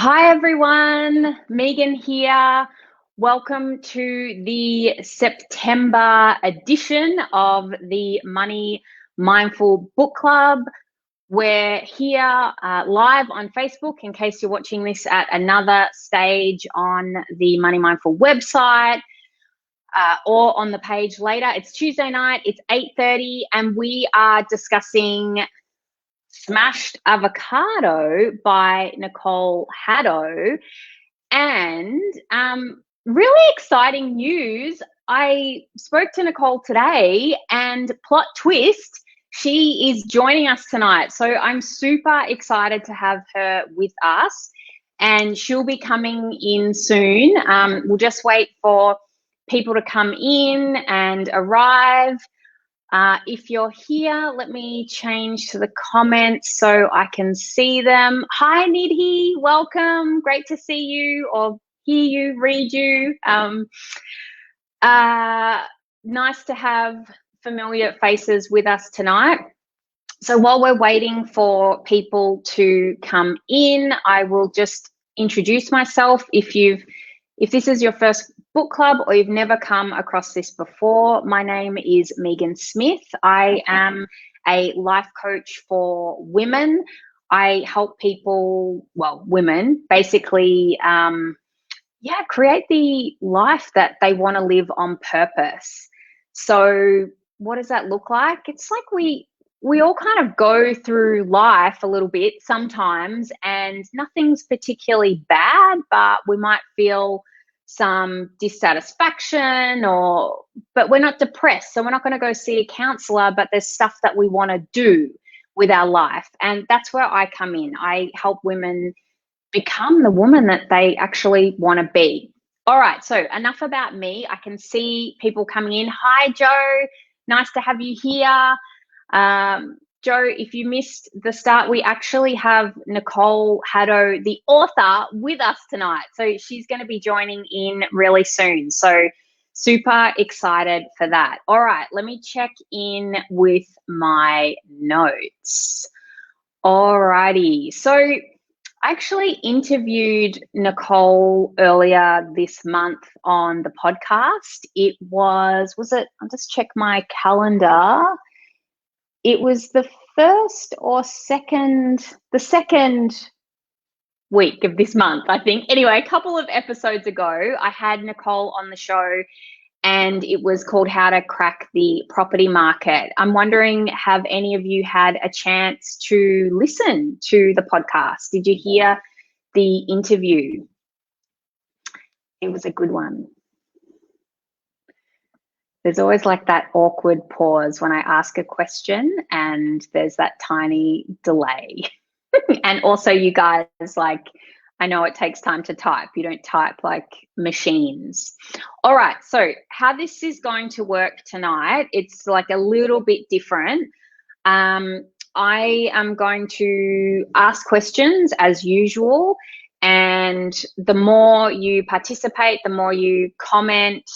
Hi everyone, Megan here. Welcome to the September edition of the Money Mindful Book Club. We're here live on Facebook in case you're watching this at another stage on the Money Mindful website or on the page later. It's Tuesday night, it's 8:30, and we are discussing Smashed Avocado by Nicole Haddow. And really exciting news. I spoke to Nicole today, and plot twist, she is joining us tonight. So I'm super excited to have her with us, and she'll be coming in soon. We'll just wait for people to come in and arrive. If you're here, let me change to the comments so I can see them. Hi, Nidhi, welcome. Great to see you or hear you, read you. Nice to have familiar faces with us tonight. So while we're waiting for people to come in, I will just introduce myself. If this is your first book club or you've never come across this before, my name is Megan Smith. I am a life coach for women. I help people, women, basically, create the life that they want to live on purpose. So what does that look like? It's like we all kind of go through life a little bit sometimes, and nothing's particularly bad, but we might feel some dissatisfaction but we're not depressed. So we're not going to go see a counselor, but there's stuff that we want to do with our life. And that's where I come in. I help women become the woman that they actually want to be. All right, so enough about me. I can see people coming in. Hi, Joe. Nice to have you here. Joe, if you missed the start, we actually have Nicole Haddow, the author, with us tonight. So she's going to be joining in really soon. So super excited for that. All right, let me check in with my notes. All righty. So I actually interviewed Nicole earlier this month on the podcast. I'll just check my calendar. It was the second week of this month, I think. Anyway, a couple of episodes ago, I had Nicole on the show, and it was called How to Crack the Property Market. I'm wondering, have any of you had a chance to listen to the podcast? Did you hear the interview? It was a good one. There's always like that awkward pause when I ask a question and there's that tiny delay. And also you guys, I know it takes time to type. You don't type like machines. All right, so how this is going to work tonight, it's like a little bit different. I am going to ask questions as usual, and the more you participate, the more you comment,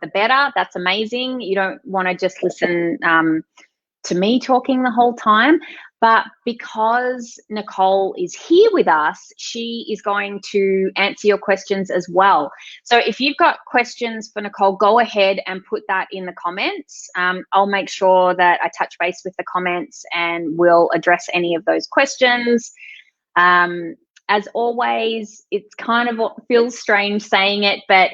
the better. That's amazing. You don't want to just listen to me talking the whole time. But because Nicole is here with us, she is going to answer your questions as well. So if you've got questions for Nicole, go ahead and put that in the comments. I'll make sure that I touch base with the comments and we'll address any of those questions. As always, it's kind of feels strange saying it, but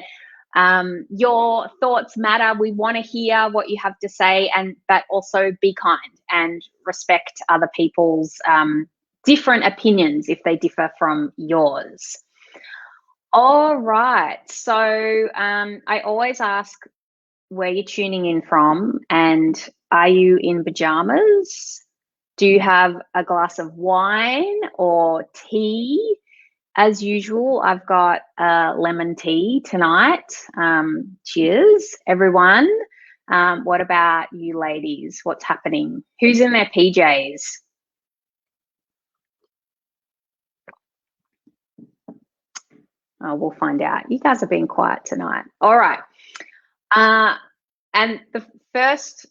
your thoughts matter. We want to hear what you have to say, but also be kind and respect other people's different opinions if they differ from yours. All right. So I always ask where you're tuning in from, and are you in pajamas? Do you have a glass of wine or tea? As usual, I've got lemon tea tonight. Cheers, everyone. What about you ladies? What's happening? Who's in their PJs? Oh, we'll find out. You guys are being quiet tonight. All right. And the first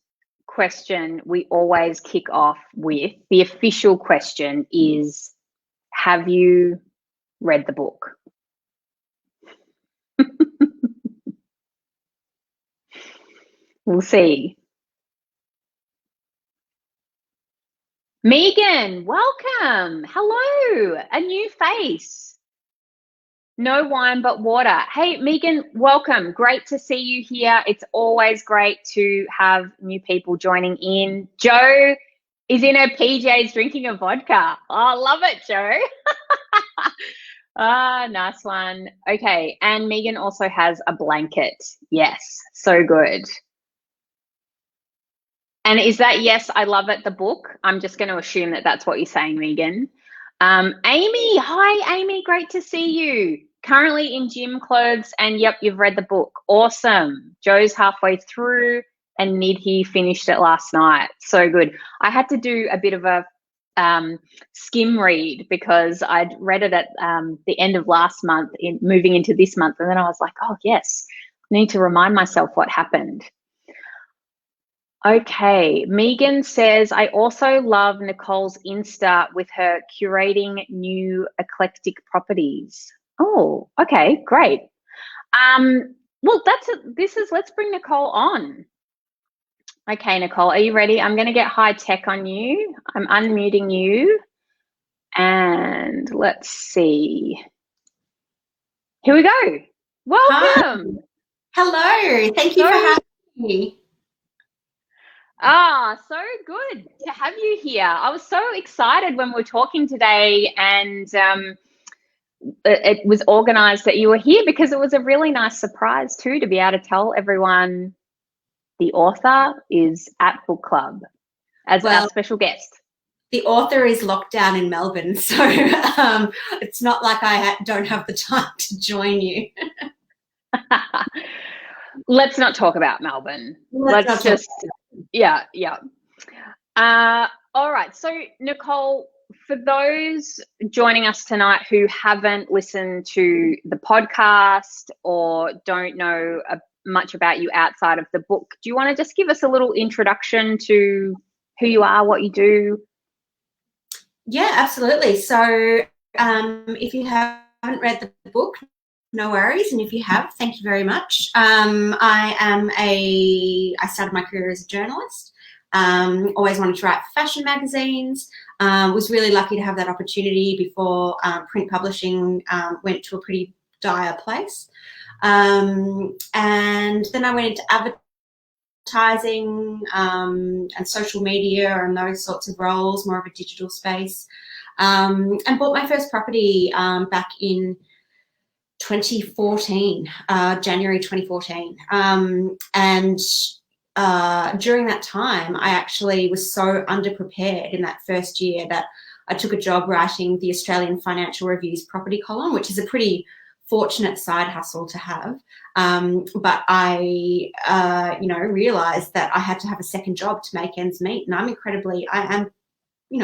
question we always kick off with, the official question is, have you read the book? We'll see. Megan, welcome. Hello, a new face. No wine but water. Hey, Megan, welcome. Great to see you here. It's always great to have new people joining in. Joe is in her PJs drinking a vodka. Oh, I love it, Joe. Ah, nice one. Okay, and Megan also has a blanket. Yes, so good. And is that yes, I love it, the book? I'm just going to assume that that's what you're saying, Megan. Amy, hi, Amy, great to see you. Currently in gym clothes, and yep, you've read the book. Awesome. Joe's halfway through, and Nidhi finished it last night. So good. I had to do a bit of a skim read because I'd read it at the end of last month, moving into this month, and then I was like, oh, yes, I need to remind myself what happened. Okay, Megan says, I also love Nicole's Insta with her curating new eclectic properties. Oh, okay, great. Well, let's bring Nicole on. Okay, Nicole, are you ready? I'm going to get high tech on you. I'm unmuting you. And let's see. Here we go. Welcome. Hi. Hello. Thank you for having me. Ah, so good to have you here. I was so excited when we were talking today, and it was organised that you were here because it was a really nice surprise too to be able to tell everyone the author is at book club as our special guest. The author is locked down in Melbourne, so it's not like I don't have the time to join you. Let's not talk about Melbourne. Let's just, yeah. All right. So, Nicole, for those joining us tonight who haven't listened to the podcast or don't know much about you outside of the book, do you want to just give us a little introduction to who you are, what you do? Yeah, absolutely. So, if you haven't read the book, no worries, and if you have, thank you very much. I started my career as a journalist. Always wanted to write for fashion magazines. Was really lucky to have that opportunity before print publishing went to a pretty dire place. And then I went into advertising and social media and those sorts of roles, more of a digital space, and bought my first property back in 2014, January 2014. And during that time, I actually was so underprepared in that first year that I took a job writing the Australian Financial Review's property column, which is a pretty fortunate side hustle to have. But I, realized that I had to have a second job to make ends meet. And I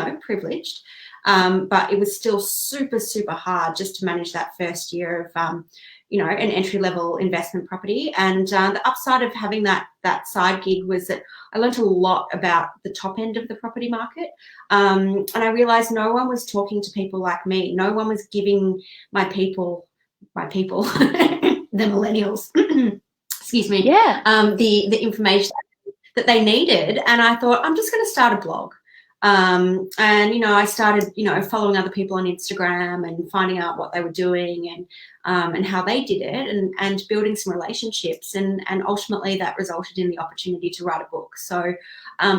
am privileged. But it was still super, super hard just to manage that first year of, an entry-level investment property. And the upside of having that side gig was that I learned a lot about the top end of the property market. And I realized no one was talking to people like me. No one was giving my people, the millennials, excuse me, the information that they needed. And I thought, I'm just going to start a blog. And, I started, following other people on Instagram and finding out what they were doing and how they did it and building some relationships. And ultimately that resulted in the opportunity to write a book. So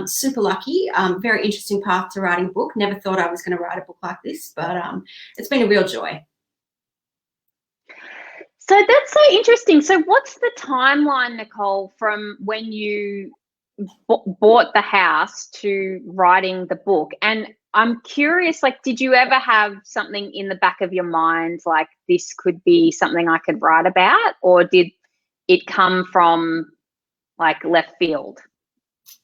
super lucky, very interesting path to writing a book. Never thought I was going to write a book like this, but it's been a real joy. So that's so interesting. So what's the timeline, Nicole, from when you bought the house to writing the book? And I'm curious, did you ever have something in the back of your mind like this could be something I could write about, or did it come from left field?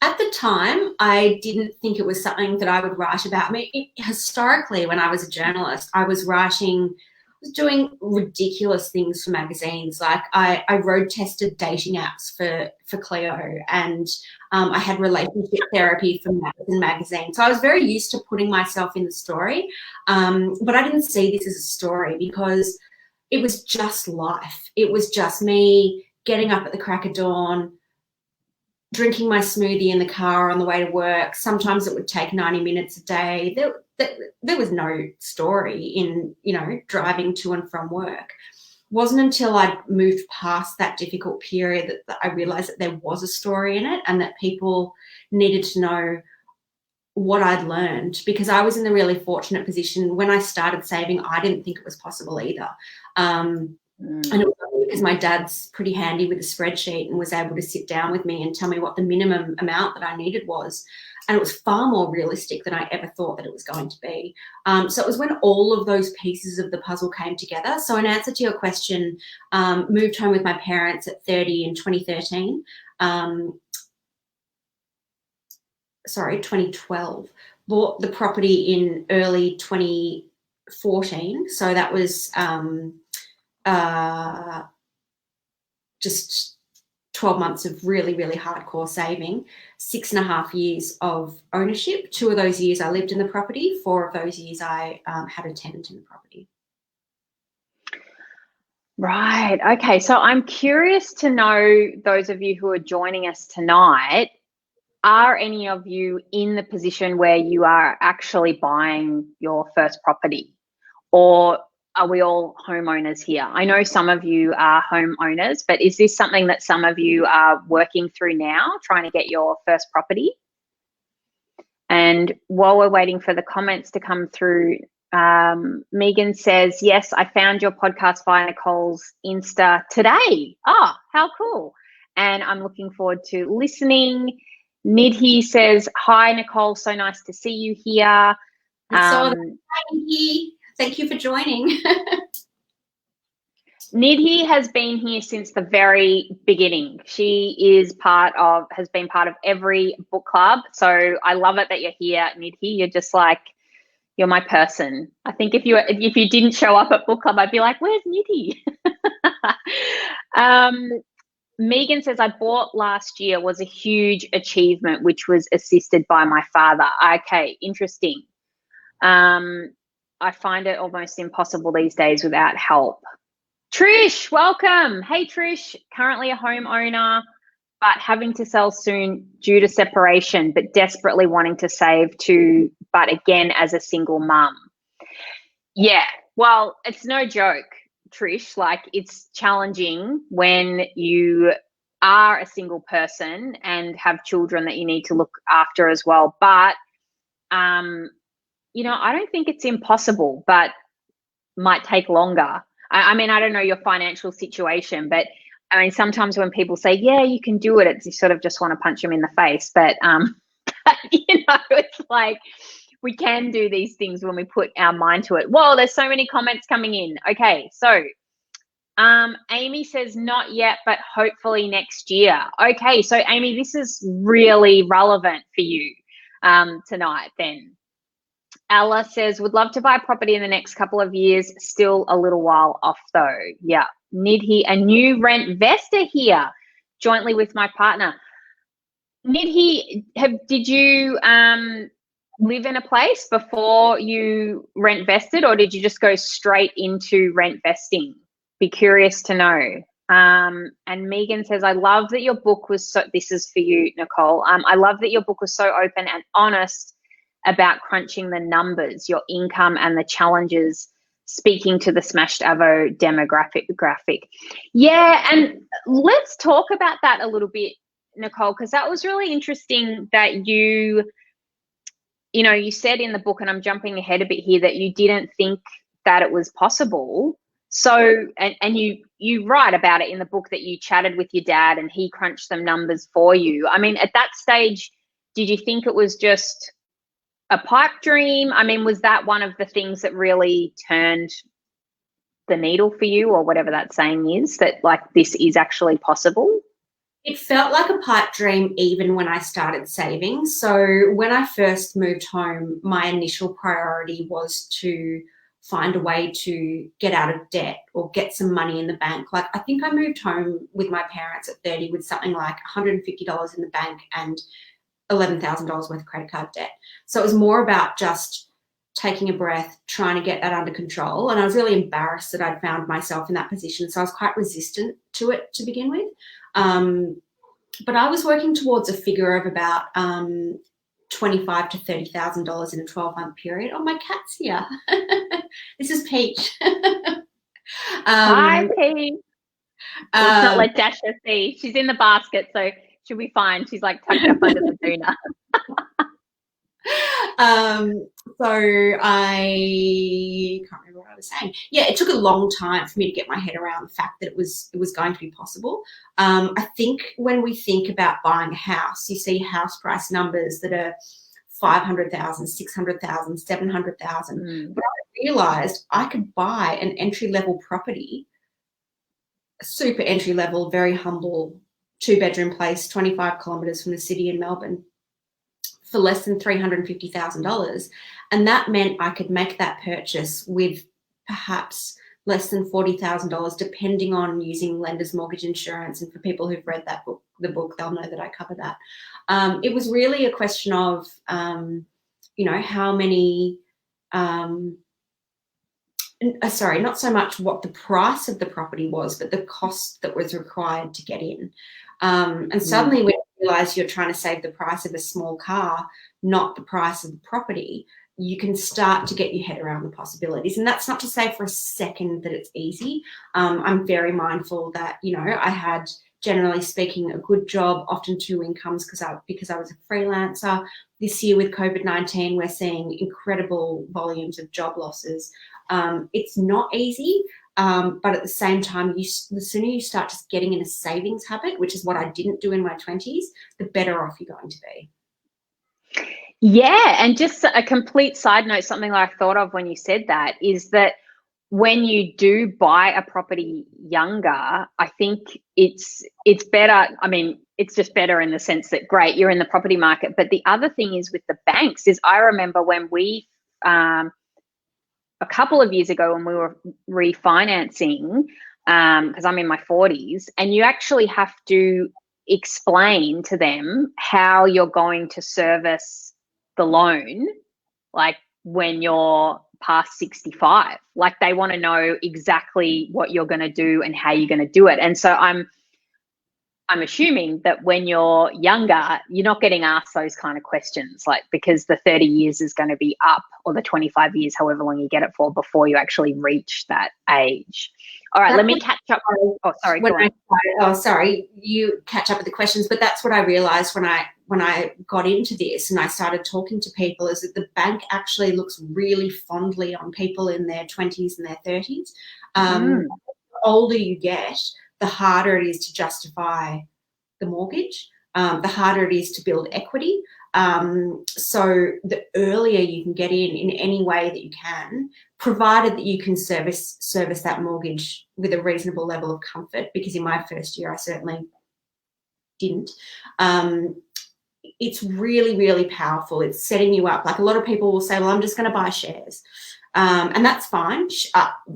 At the time, I didn't think it was something that I would write about. I mean, historically, when I was a journalist, I was writing was doing ridiculous things for magazines. Like I road tested dating apps for Cleo, and I had relationship therapy for magazine. So I was very used to putting myself in the story, but I didn't see this as a story because it was just life. It was just me getting up at the crack of dawn, drinking my smoothie in the car on the way to work. Sometimes it would take 90 minutes a day. There was no story in, driving to and from work. It wasn't until I moved past that difficult period that I realized that there was a story in it and that people needed to know what I'd learned, because I was in the really fortunate position when I started saving. I didn't think it was possible either. And it was because my dad's pretty handy with a spreadsheet and was able to sit down with me and tell me what the minimum amount that I needed was. And it was far more realistic than I ever thought that it was going to be. So it was when all of those pieces of the puzzle came together. So in answer to your question, moved home with my parents at 30 in 2013. 2012. Bought the property in early 2014. So that was just 12 months of really, really hardcore saving, 6.5 years of ownership. 2 of those years I lived in the property. 4 of those years I had a tenant in the property. Right. Okay. So I'm curious to know, those of you who are joining us tonight, are any of you in the position where you are actually buying your first property, or are we all homeowners here? I know some of you are homeowners, but is this something that some of you are working through now, trying to get your first property? And while we're waiting for the comments to come through, Megan says, yes, I found your podcast via Nicole's Insta today. Oh, how cool. And I'm looking forward to listening. Nidhi says, hi, Nicole. So nice to see you here. Hi, Nidhi. Thank you for joining. Nidhi has been here since the very beginning. She has been part of every book club. So I love it that you're here, Nidhi. You're just like, you're my person. I think if you didn't show up at book club, I'd be like, where's Nidhi? Megan says, I bought last year, was a huge achievement, which was assisted by my father. Okay, interesting. I find it almost impossible these days without help. Trish, welcome. Hey, Trish, currently a homeowner, but having to sell soon due to separation, but desperately wanting to save too, but again, as a single mum. Yeah, well, it's no joke, Trish. Like, it's challenging when you are a single person and have children that you need to look after as well. But, I don't think it's impossible, but might take longer. I mean, I don't know your financial situation, but I mean, sometimes when people say, yeah, you can do it, you sort of just want to punch them in the face. But, it's like, we can do these things when we put our mind to it. Whoa, there's so many comments coming in. Okay, so Amy says, not yet, but hopefully next year. Okay, so Amy, this is really relevant for you tonight then. Ella says, would love to buy property in the next couple of years. Still a little while off though. Yeah. Nidhi, a new rent investor here, jointly with my partner. Nidhi, did you live in a place before you rent vested, or did you just go straight into rent vesting? Be curious to know. And Megan says, I love that your book was this is for you, Nicole. I love that your book was so open and honest about crunching the numbers, your income and the challenges, speaking to the smashed Avo demographic. Yeah, and let's talk about that a little bit, Nicole, because that was really interesting that you said in the book, and I'm jumping ahead a bit here, that you didn't think that it was possible. So, and you write about it in the book that you chatted with your dad and he crunched some numbers for you. I mean, at that stage, did you think it was just a pipe dream? I mean, was that one of the things that really turned the needle for you, or whatever that saying is, that like this is actually possible? It felt like a pipe dream even when I started saving. So when I first moved home, my initial priority was to find a way to get out of debt or get some money in the bank. Like, I think I moved home with my parents at 30 with something like $150 in the bank and $11,000 worth of credit card debt. So it was more about just taking a breath, trying to get that under control. And I was really embarrassed that I'd found myself in that position. So I was quite resistant to it to begin with. But I was working towards a figure of about $25,000 to $30,000 in a 12-month period. Oh, my cat's here. This is Peach. Hi, Peach. Let's not let Dasha see. She's in the basket, so she'll be fine. She's like tucked up under the doona. So I can't remember what I was saying. Yeah, it took a long time for me to get my head around the fact that it was going to be possible. I think when we think about buying a house, you see house price numbers that are 500,000, 600,000, 700,000. But I realised I could buy an entry-level property, a super entry-level, very humble 2-bedroom place, 25 kilometres from the city in Melbourne, for less than $350,000. And that meant I could make that purchase with perhaps less than $40,000, depending on using lender's mortgage insurance. And for people who've read that book, they'll know that I cover that. It was really a question of, how many, sorry, not so much what the price of the property was, but the cost that was required to get in. And suddenly when you realise you're trying to save the price of a small car, not the price of the property, you can start to get your head around the possibilities. And that's not to say for a second that it's easy. I'm very mindful that, I had, generally speaking, a good job, often 2 incomes because I was a freelancer. This year with COVID-19, we're seeing incredible volumes of job losses. It's not easy. But at the same time, the sooner you start just getting in a savings habit, which is what I didn't do in my 20s, the better off you're going to be. Yeah, and just a complete side note, something that I thought of when you said that is that when you do buy a property younger, I think it's better. I mean, it's just better in the sense that, great, you're in the property market. But the other thing is with the banks is I remember when we a couple of years ago when we were refinancing, because I'm in my 40s, and you actually have to explain to them how you're going to service the loan, like when you're past 65. Like, they want to know exactly what you're going to do and how you're going to do it. And so I'm assuming that when you're younger, you're not getting asked those kind of questions, like, because the 30 years is going to be up, or the 25 years, however long you get it for, before you actually reach that age. All right, let me catch up. Oh, sorry. Sorry, you catch up with the questions, but that's what I realised when I got into this and I started talking to people, is that the bank actually looks really fondly on people in their 20s and their 30s. The older you get, the harder it is to justify the mortgage, the harder it is to build equity. So the earlier you can get in any way that you can, provided that you can service that mortgage with a reasonable level of comfort, because in my first year I certainly didn't. It's really, really powerful. It's setting you up. Like, a lot of people will say, well, I'm just going to buy shares. And that's fine.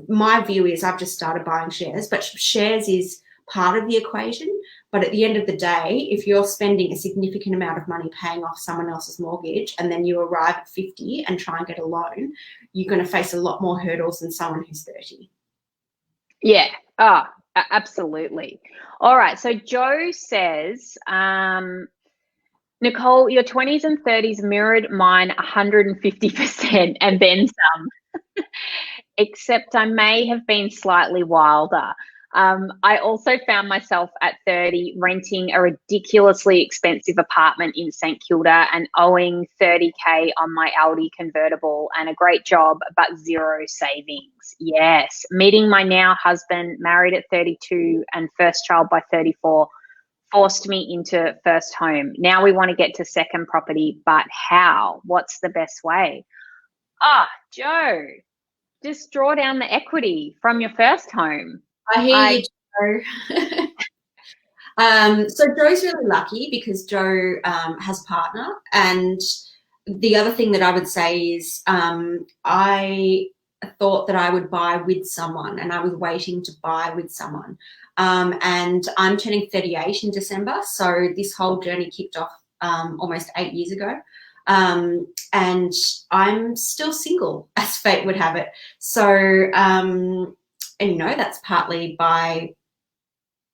My view is I've just started buying shares, but shares is part of the equation. But at the end of the day, if you're spending a significant amount of money paying off someone else's mortgage and then you arrive at 50 and try and get a loan, you're going to face a lot more hurdles than someone who's 30. Yeah. Absolutely. All right. So Joe says, Nicole, your 20s and 30s mirrored mine 150% and then some, except I may have been slightly wilder. I also found myself at 30 renting a ridiculously expensive apartment in St Kilda and owing 30K on my Audi convertible and a great job, but zero savings. Yes. Meeting my now husband, married at 32 and first child by 34, forced me into first home. Now we want to get to second property, but how? What's the best way? Joe, just draw down the equity from your first home. I hear you, Joe. So Joe's really lucky because Joe has a partner. And the other thing that I would say is I thought that I would buy with someone, and I was waiting to buy with someone. And I'm turning 38 in December, so this whole journey kicked off almost 8 years ago. And I'm still single, as fate would have it. So, and that's partly by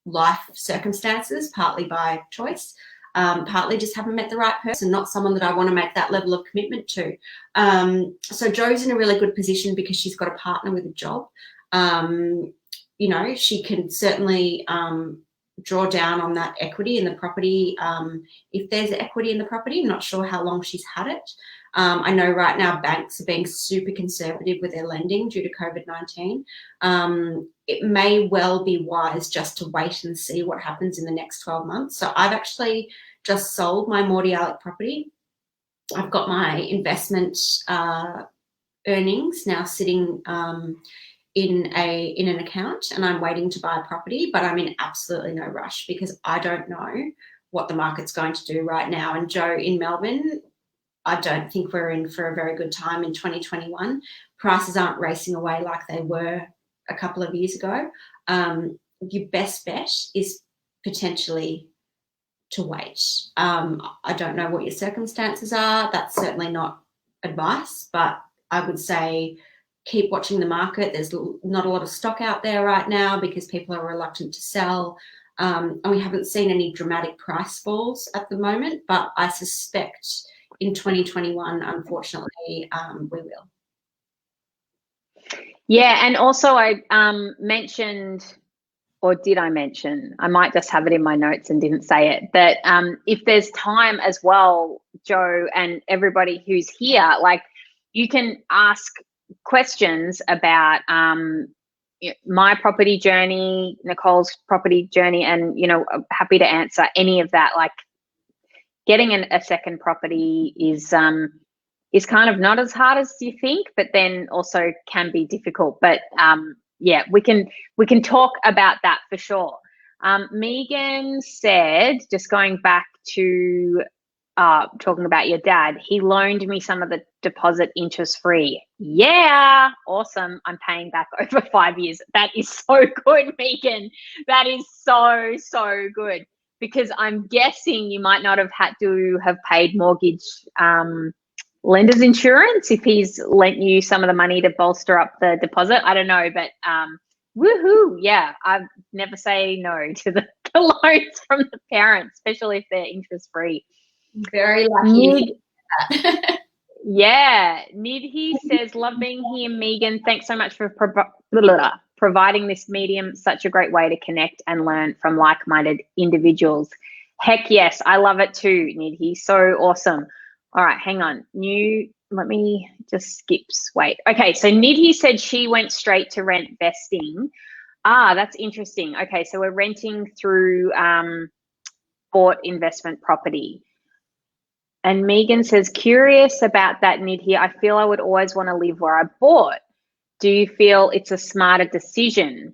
life circumstances, partly by choice, partly just haven't met the right person, not someone that I want to make that level of commitment to. So Jo's in a really good position because she's got a partner with a job. She can certainly draw down on that equity in the property. If there's equity in the property, I'm not sure how long she's had it. I know right now banks are being super conservative with their lending due to COVID-19. It may well be wise just to wait and see what happens in the next 12 months. So I've actually just sold my Mordialloc property. I've got my investment earnings now sitting in an account, and I'm waiting to buy a property, but I'm in absolutely no rush because I don't know what the market's going to do right now. And Jo, in Melbourne, I don't think we're in for a very good time in 2021. Prices aren't racing away like they were a couple of years ago. Your best bet is potentially to wait. I don't know what your circumstances are. That's certainly not advice, but I would say keep watching the market. There's not a lot of stock out there right now because people are reluctant to sell. And we haven't seen any dramatic price falls at the moment, but I suspect in 2021, unfortunately, we will. Yeah, and also I mentioned, or did I mention, I might just have it in my notes and didn't say it, that if there's time as well, Jo, and everybody who's here, like you can ask questions about my property journey, Nicole's property journey, and happy to answer any of that. Like getting a second property is kind of not as hard as you think, but then also can be difficult. But yeah, we can talk about that for sure. Megan said, just going back to talking about your dad, he loaned me some of the deposit interest free. Yeah, awesome. I'm paying back over 5 years. That is so good, Megan. That is so good, because I'm guessing you might not have had to have paid mortgage lender's insurance if he's lent you some of the money to bolster up the deposit. I don't know, but woohoo. Yeah, I never say no to the loans from the parents, especially if they're interest free. Very lucky. Yeah, Nidhi says, love being here, Megan. Thanks so much for providing this medium. Such a great way to connect and learn from like-minded individuals. Heck yes, I love it too, Nidhi. So awesome. All right, hang on. Let me just skip. Wait. Okay, so Nidhi said she went straight to rent vesting. That's interesting. Okay, so we're renting through bought investment property. And Megan says, curious about that, Nidhi. I feel I would always want to live where I bought. Do you feel it's a smarter decision?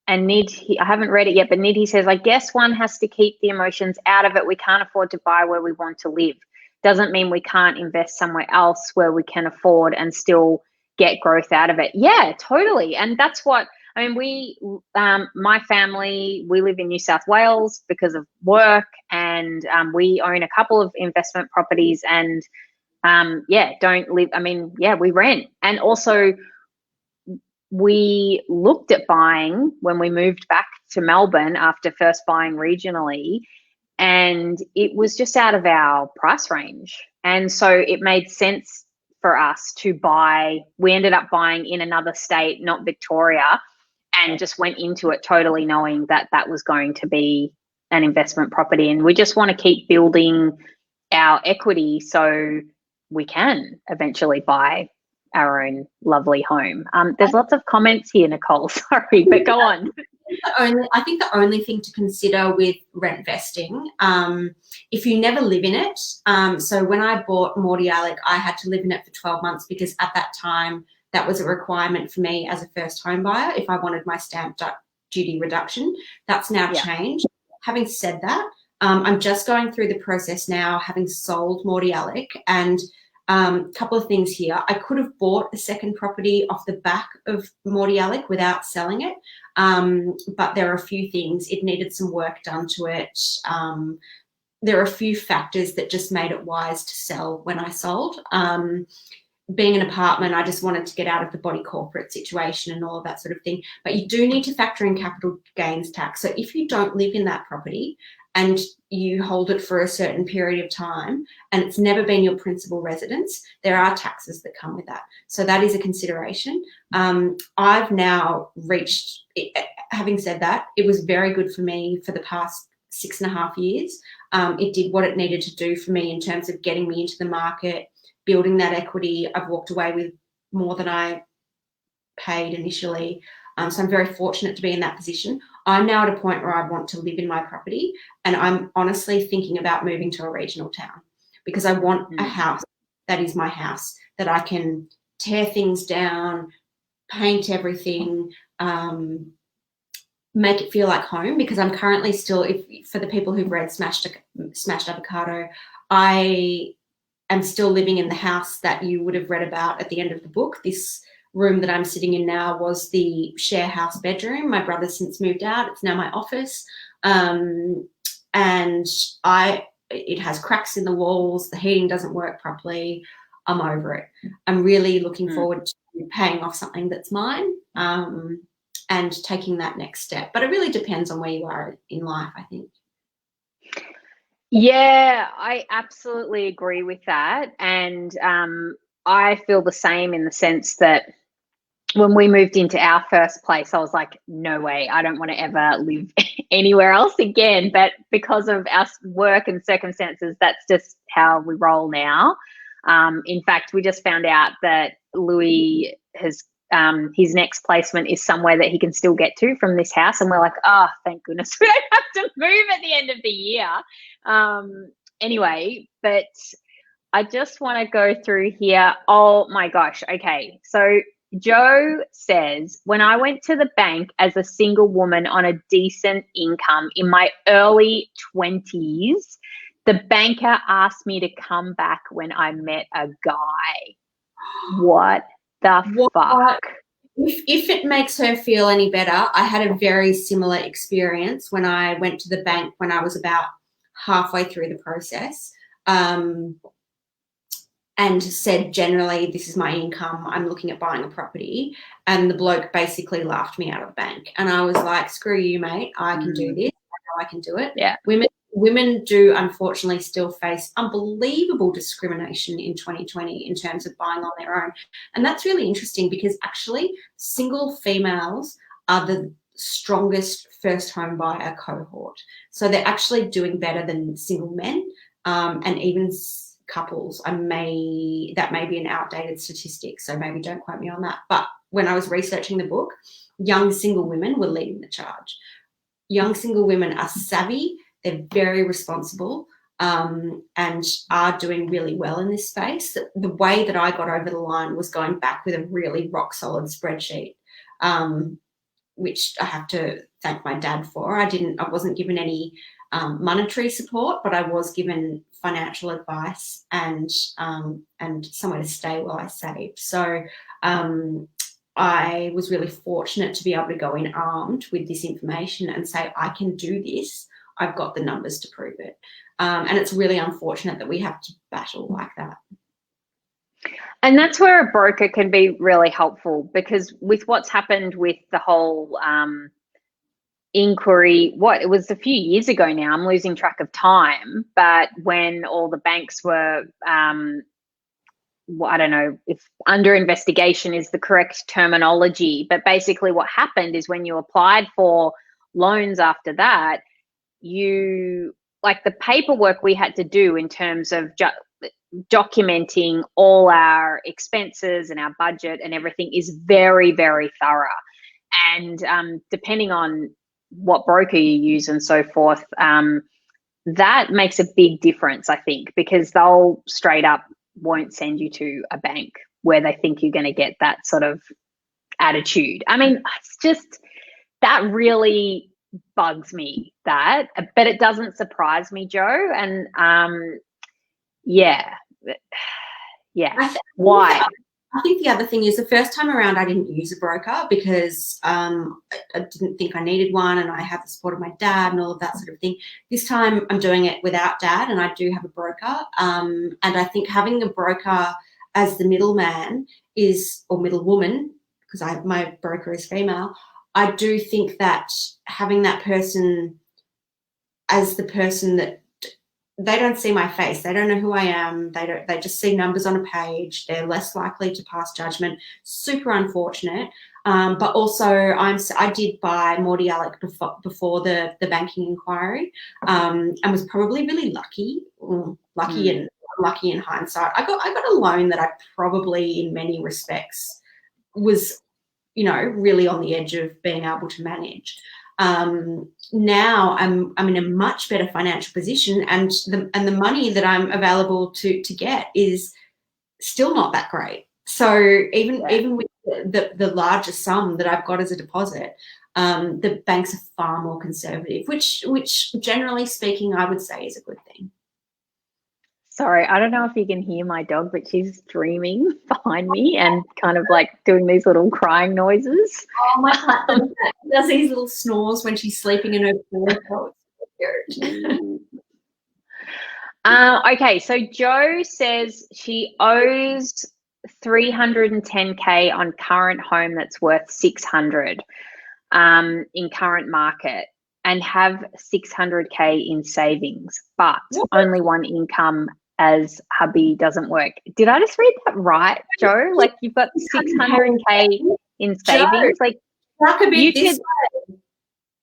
And Nidhi, I haven't read it yet, but Nidhi says, I guess one has to keep the emotions out of it. We can't afford to buy where we want to live. Doesn't mean we can't invest somewhere else where we can afford and still get growth out of it. Yeah, totally. And that's what, I mean, my family, we live in New South Wales because of work, and we own a couple of investment properties, and don't live, we rent. And also we looked at buying when we moved back to Melbourne after first buying regionally, and it was just out of our price range. And so it made sense for us to buy. We ended up buying in another state, not Victoria, and just went into it totally knowing that that was going to be an investment property. And we just want to keep building our equity so we can eventually buy our own lovely home. There's lots of comments here, Nicole. Sorry, but go on. I think the only thing to consider with rent vesting, if you never live in it, so when I bought Mordialloc, I had to live in it for 12 months because at that time that was a requirement for me as a first home buyer if I wanted my stamp duty reduction. That's now changed. Having said that, I'm just going through the process now, having sold Mordialloc, and Couple of things here. I could have bought a second property off the back of Mordialloc without selling it, but there are a few things. It needed some work done to it. There are a few factors that just made it wise to sell when I sold. Being an apartment, I just wanted to get out of the body corporate situation and all of that sort of thing. But you do need to factor in capital gains tax. So if you don't live in that property and you hold it for a certain period of time and it's never been your principal residence, there are taxes that come with that. So that is a consideration. I've now reached, having said that, it was very good for me for the past 6.5 years. It did what it needed to do for me in terms of getting me into the market, building that equity. I've walked away with more than I paid initially. So I'm very fortunate to be in that position. I'm now at a point where I want to live in my property, and I'm honestly thinking about moving to a regional town because I want a house that is my house, that I can tear things down, paint everything, make it feel like home, because I'm currently still, for the people who've read Smashed Avocado, I am still living in the house that you would have read about at the end of the book. This room that I'm sitting in now was the share house bedroom. My brother's since moved out. It's now my office. And it has cracks in the walls. The heating doesn't work properly. I'm over it. I'm really looking forward to paying off something that's mine, and taking that next step. But it really depends on where you are in life, I think. Yeah, I absolutely agree with that. And I feel the same in the sense that when we moved into our first place, I was like, no way, I don't want to ever live anywhere else again. But because of our work and circumstances, that's just how we roll now. In fact, we just found out that Louis has his next placement is somewhere that he can still get to from this house. And we're like, oh, thank goodness we don't have to move at the end of the year. Anyway, but I just want to go through here. Oh my gosh. Okay. So Joe says, when I went to the bank as a single woman on a decent income in my early 20s, the banker asked me to come back when I met a guy. What the fuck? If it makes her feel any better, I had a very similar experience when I went to the bank when I was about halfway through the process. And said, generally, this is my income. I'm looking at buying a property. And the bloke basically laughed me out of the bank. And I was like, screw you, mate. I can do this. I know I can do it. Yeah. Women do, unfortunately, still face unbelievable discrimination in 2020 in terms of buying on their own. And that's really interesting because actually single females are the strongest first home buyer cohort. So they're actually doing better than single men, and even couples. That may be an outdated statistic, so maybe don't quote me on that. But when I was researching the book, young single women were leading the charge. Young single women are savvy, they're very responsible, and are doing really well in this space. The way that I got over the line was going back with a really rock solid spreadsheet, which I have to thank my dad for. I wasn't given any monetary support, but I was given financial advice and somewhere to stay while I saved. So I was really fortunate to be able to go in armed with this information and say, I can do this. I've got the numbers to prove it. And it's really unfortunate that we have to battle like that. And that's where a broker can be really helpful, because with what's happened with the whole inquiry, it was a few years ago now, I'm losing track of time, but when all the banks were, I don't know if under investigation is the correct terminology, but basically what happened is when you applied for loans after that, the paperwork we had to do in terms of documenting all our expenses and our budget and everything is very, very thorough. And depending on what broker you use and so forth, that makes a big difference, I think, because they'll straight up won't send you to a bank where they think you're going to get that sort of attitude. I mean, it's just, that really bugs me, but it doesn't surprise me, Joe. And yeah, Yeah. I th- Why? I think the other thing is the first time around I didn't use a broker because I didn't think I needed one, and I had the support of my dad and all of that sort of thing. This time I'm doing it without dad, and I do have a broker. And I think having a broker as the middleman or middlewoman, because my broker is female, I do think that having that person as the person that they don't see my face, they don't know who I am, they just see numbers on a page, they're less likely to pass judgment. Super unfortunate. But also I did buy Morty Alec before the banking inquiry, and was probably really lucky and unlucky in hindsight. I got a loan that I probably in many respects was, really on the edge of being able to manage. Now I'm in a much better financial position, and the money that I'm available to get is still not that great. So even with the larger sum that I've got as a deposit, the banks are far more conservative, which generally speaking I would say is a good thing. Sorry, I don't know if you can hear my dog, but she's dreaming behind me and kind of like doing these little crying noises. Oh, my cat does these little snores when she's sleeping in her pillow. Okay, so Jo says she owes 310K on current home that's worth 600 in current market, and have 600K in savings, but only one income as hubby doesn't work. Did I just read that right, Jo? Like you've got 600K in savings? Jo, like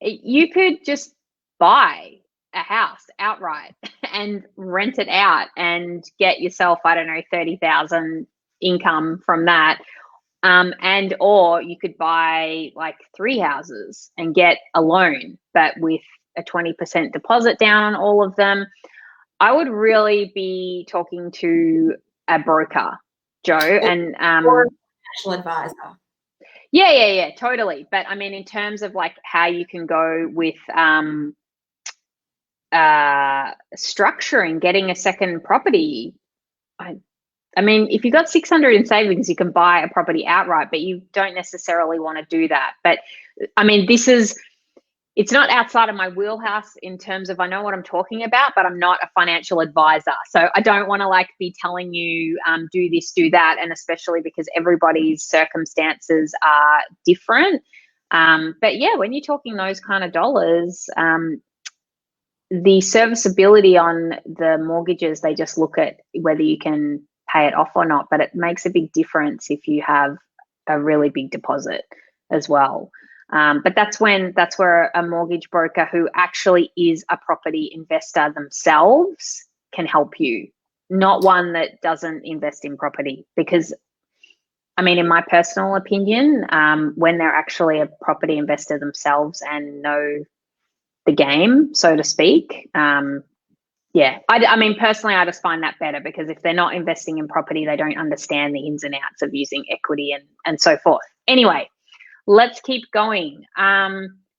you could just buy a house outright and rent it out and get yourself, I don't know, 30,000 income from that. And or you could buy like 3 houses and get a loan, but with a 20% deposit down on all of them. I would really be talking to a broker, Jo, and or a financial advisor. Yeah, totally. But I mean, in terms of like how you can go with structuring, getting a second property, I mean, if you've got 600 in savings, you can buy a property outright, but you don't necessarily want to do that. But I mean, it's not outside of my wheelhouse in terms of I know what I'm talking about, but I'm not a financial advisor. So I don't want to like be telling you do this, do that. And especially because everybody's circumstances are different. But yeah, when you're talking those kind of dollars, the serviceability on the mortgages, they just look at whether you can pay it off or not, but it makes a big difference if you have a really big deposit as well. But that's where a mortgage broker who actually is a property investor themselves can help you, not one that doesn't invest in property. Because, I mean, in my personal opinion, when they're actually a property investor themselves and know the game, so to speak, I mean, personally, I just find that better, because if they're not investing in property, they don't understand the ins and outs of using equity and so forth. Anyway, let's keep going.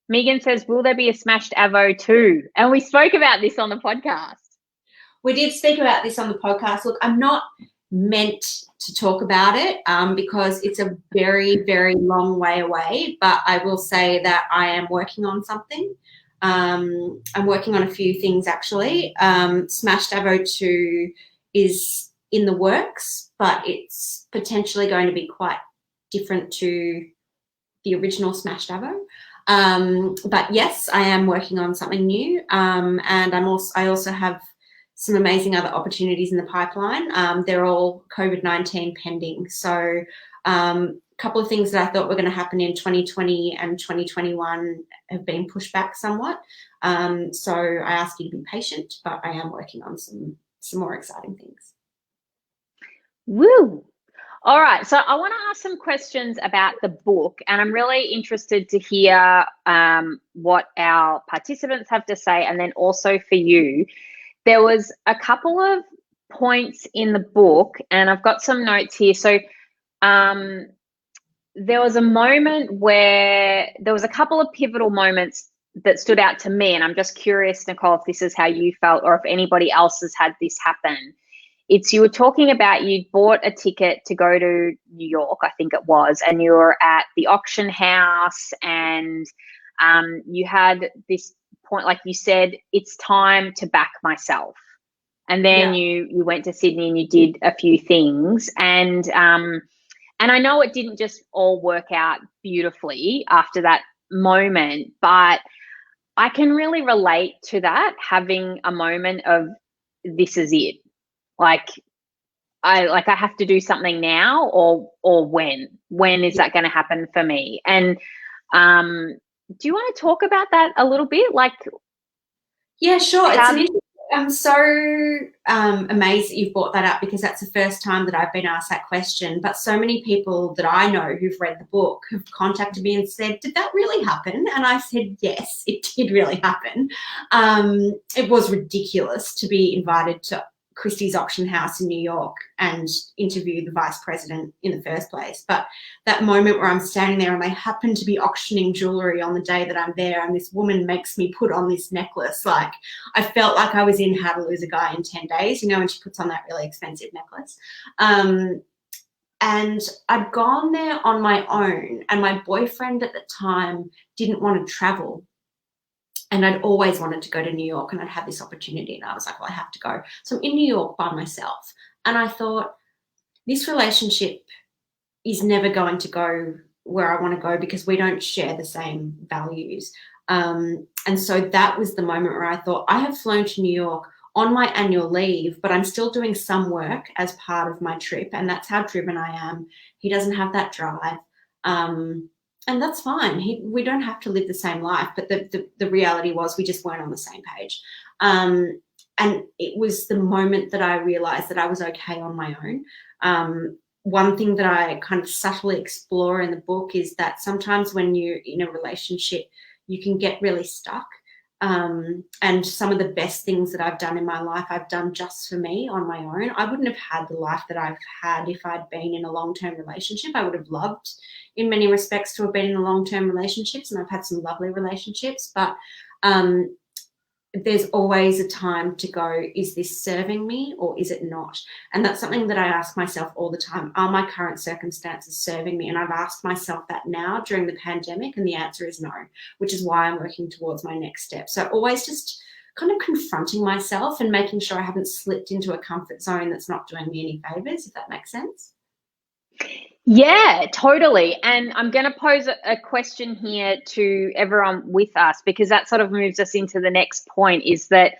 Megan says, will there be a smashed Avo 2? And we spoke about this on the podcast. We did speak about this on the podcast. Look, I'm not meant to talk about it because it's a very, very long way away, but I will say that I am working on something. I'm working on a few things actually. Smashed Avo 2 is in the works, but it's potentially going to be quite different to the original Smashed Avo. But yes, I am working on something new, and I also have some amazing other opportunities in the pipeline. They're all COVID-19 pending. So a couple of things that I thought were going to happen in 2020 and 2021 have been pushed back somewhat. So I ask you to be patient, but I am working on some more exciting things. Woo! All right, so I want to ask some questions about the book, and I'm really interested to hear what our participants have to say, and then also for you. There was a couple of points in the book, and I've got some notes here. So there was a moment where there was a couple of pivotal moments that stood out to me, and I'm just curious, Nicole, if this is how you felt or if anybody else has had this happen. it's you were talking about you'd bought a ticket to go to New York, I think it was, and you were at the auction house, and you had this point, like you said, it's time to back myself. And then you went to Sydney and you did a few things, and I know it didn't just all work out beautifully after that moment, but I can really relate to that, having a moment of this is it. Like I have to do something now, or when is that going to happen for me? And do you want to talk about that a little bit? Like, yeah, sure. I'm so amazed that you've brought that up, because that's the first time that I've been asked that question. But so many people that I know who've read the book have contacted me and said, did that really happen? And I said, yes, it did really happen. It was ridiculous to be invited to Christie's auction house in New York and interview the vice president in the first place. But that moment where I'm standing there and they happen to be auctioning jewelry on the day that I'm there, and this woman makes me put on this necklace, like I felt like I was in How to Lose a Guy in 10 Days, you know, when she puts on that really expensive necklace. And I'd gone there on my own, and my boyfriend at the time didn't want to travel. And I'd always wanted to go to New York, and I'd had this opportunity, and I was like, well, I have to go. So I'm in New York by myself. And I thought, this relationship is never going to go where I want to go, because we don't share the same values. And so that was the moment where I thought, I have flown to New York on my annual leave, but I'm still doing some work as part of my trip. And that's how driven I am. He doesn't have that drive. And that's fine. We don't have to live the same life, but the reality was we just weren't on the same page. And it was the moment that I realized that I was okay on my own. One thing that I kind of subtly explore in the book is that sometimes when you're in a relationship, you can get really stuck. And some of the best things that I've done in my life, I've done just for me on my own. I wouldn't have had the life that I've had if I'd been in a long-term relationship. I would have loved, in many respects, to have been in long-term relationships, and I've had some lovely relationships, but there's always a time to go, is this serving me or is it not? And that's something that I ask myself all the time. Are my current circumstances serving me? And I've asked myself that now during the pandemic, and the answer is no, which is why I'm working towards my next step. So always just kind of confronting myself and making sure I haven't slipped into a comfort zone that's not doing me any favors, if that makes sense. Yeah, totally. And I'm going to pose a question here to everyone with us, because that sort of moves us into the next point, is that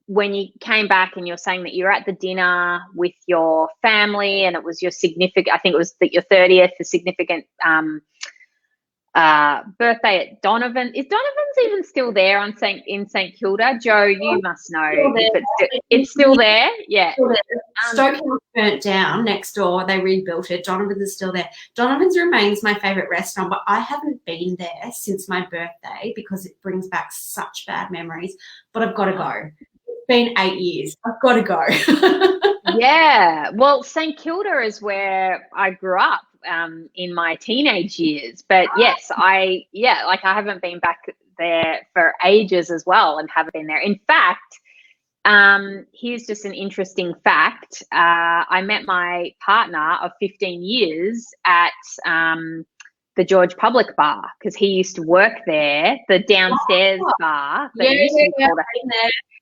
when you came back and you're saying that you're at the dinner with your family, and it was your significant, I think it was your 30th, the significant birthday at Donovan. Is Donovan's even still there in St Kilda? Joe, you must know if it's still there. Yeah. Stoke House burnt down next door. They rebuilt it. Donovan's is still there. Donovan's remains my favourite restaurant, but I haven't been there since my birthday because it brings back such bad memories. But I've got to go. It's been 8 years. I've got to go. Yeah. Well, St Kilda is where I grew up in my teenage years. But yes, I haven't been back there for ages as well, and haven't been there. In fact, here's just an interesting fact. I met my partner of 15 years at the George Public Bar, because he used to work there, the downstairs bar.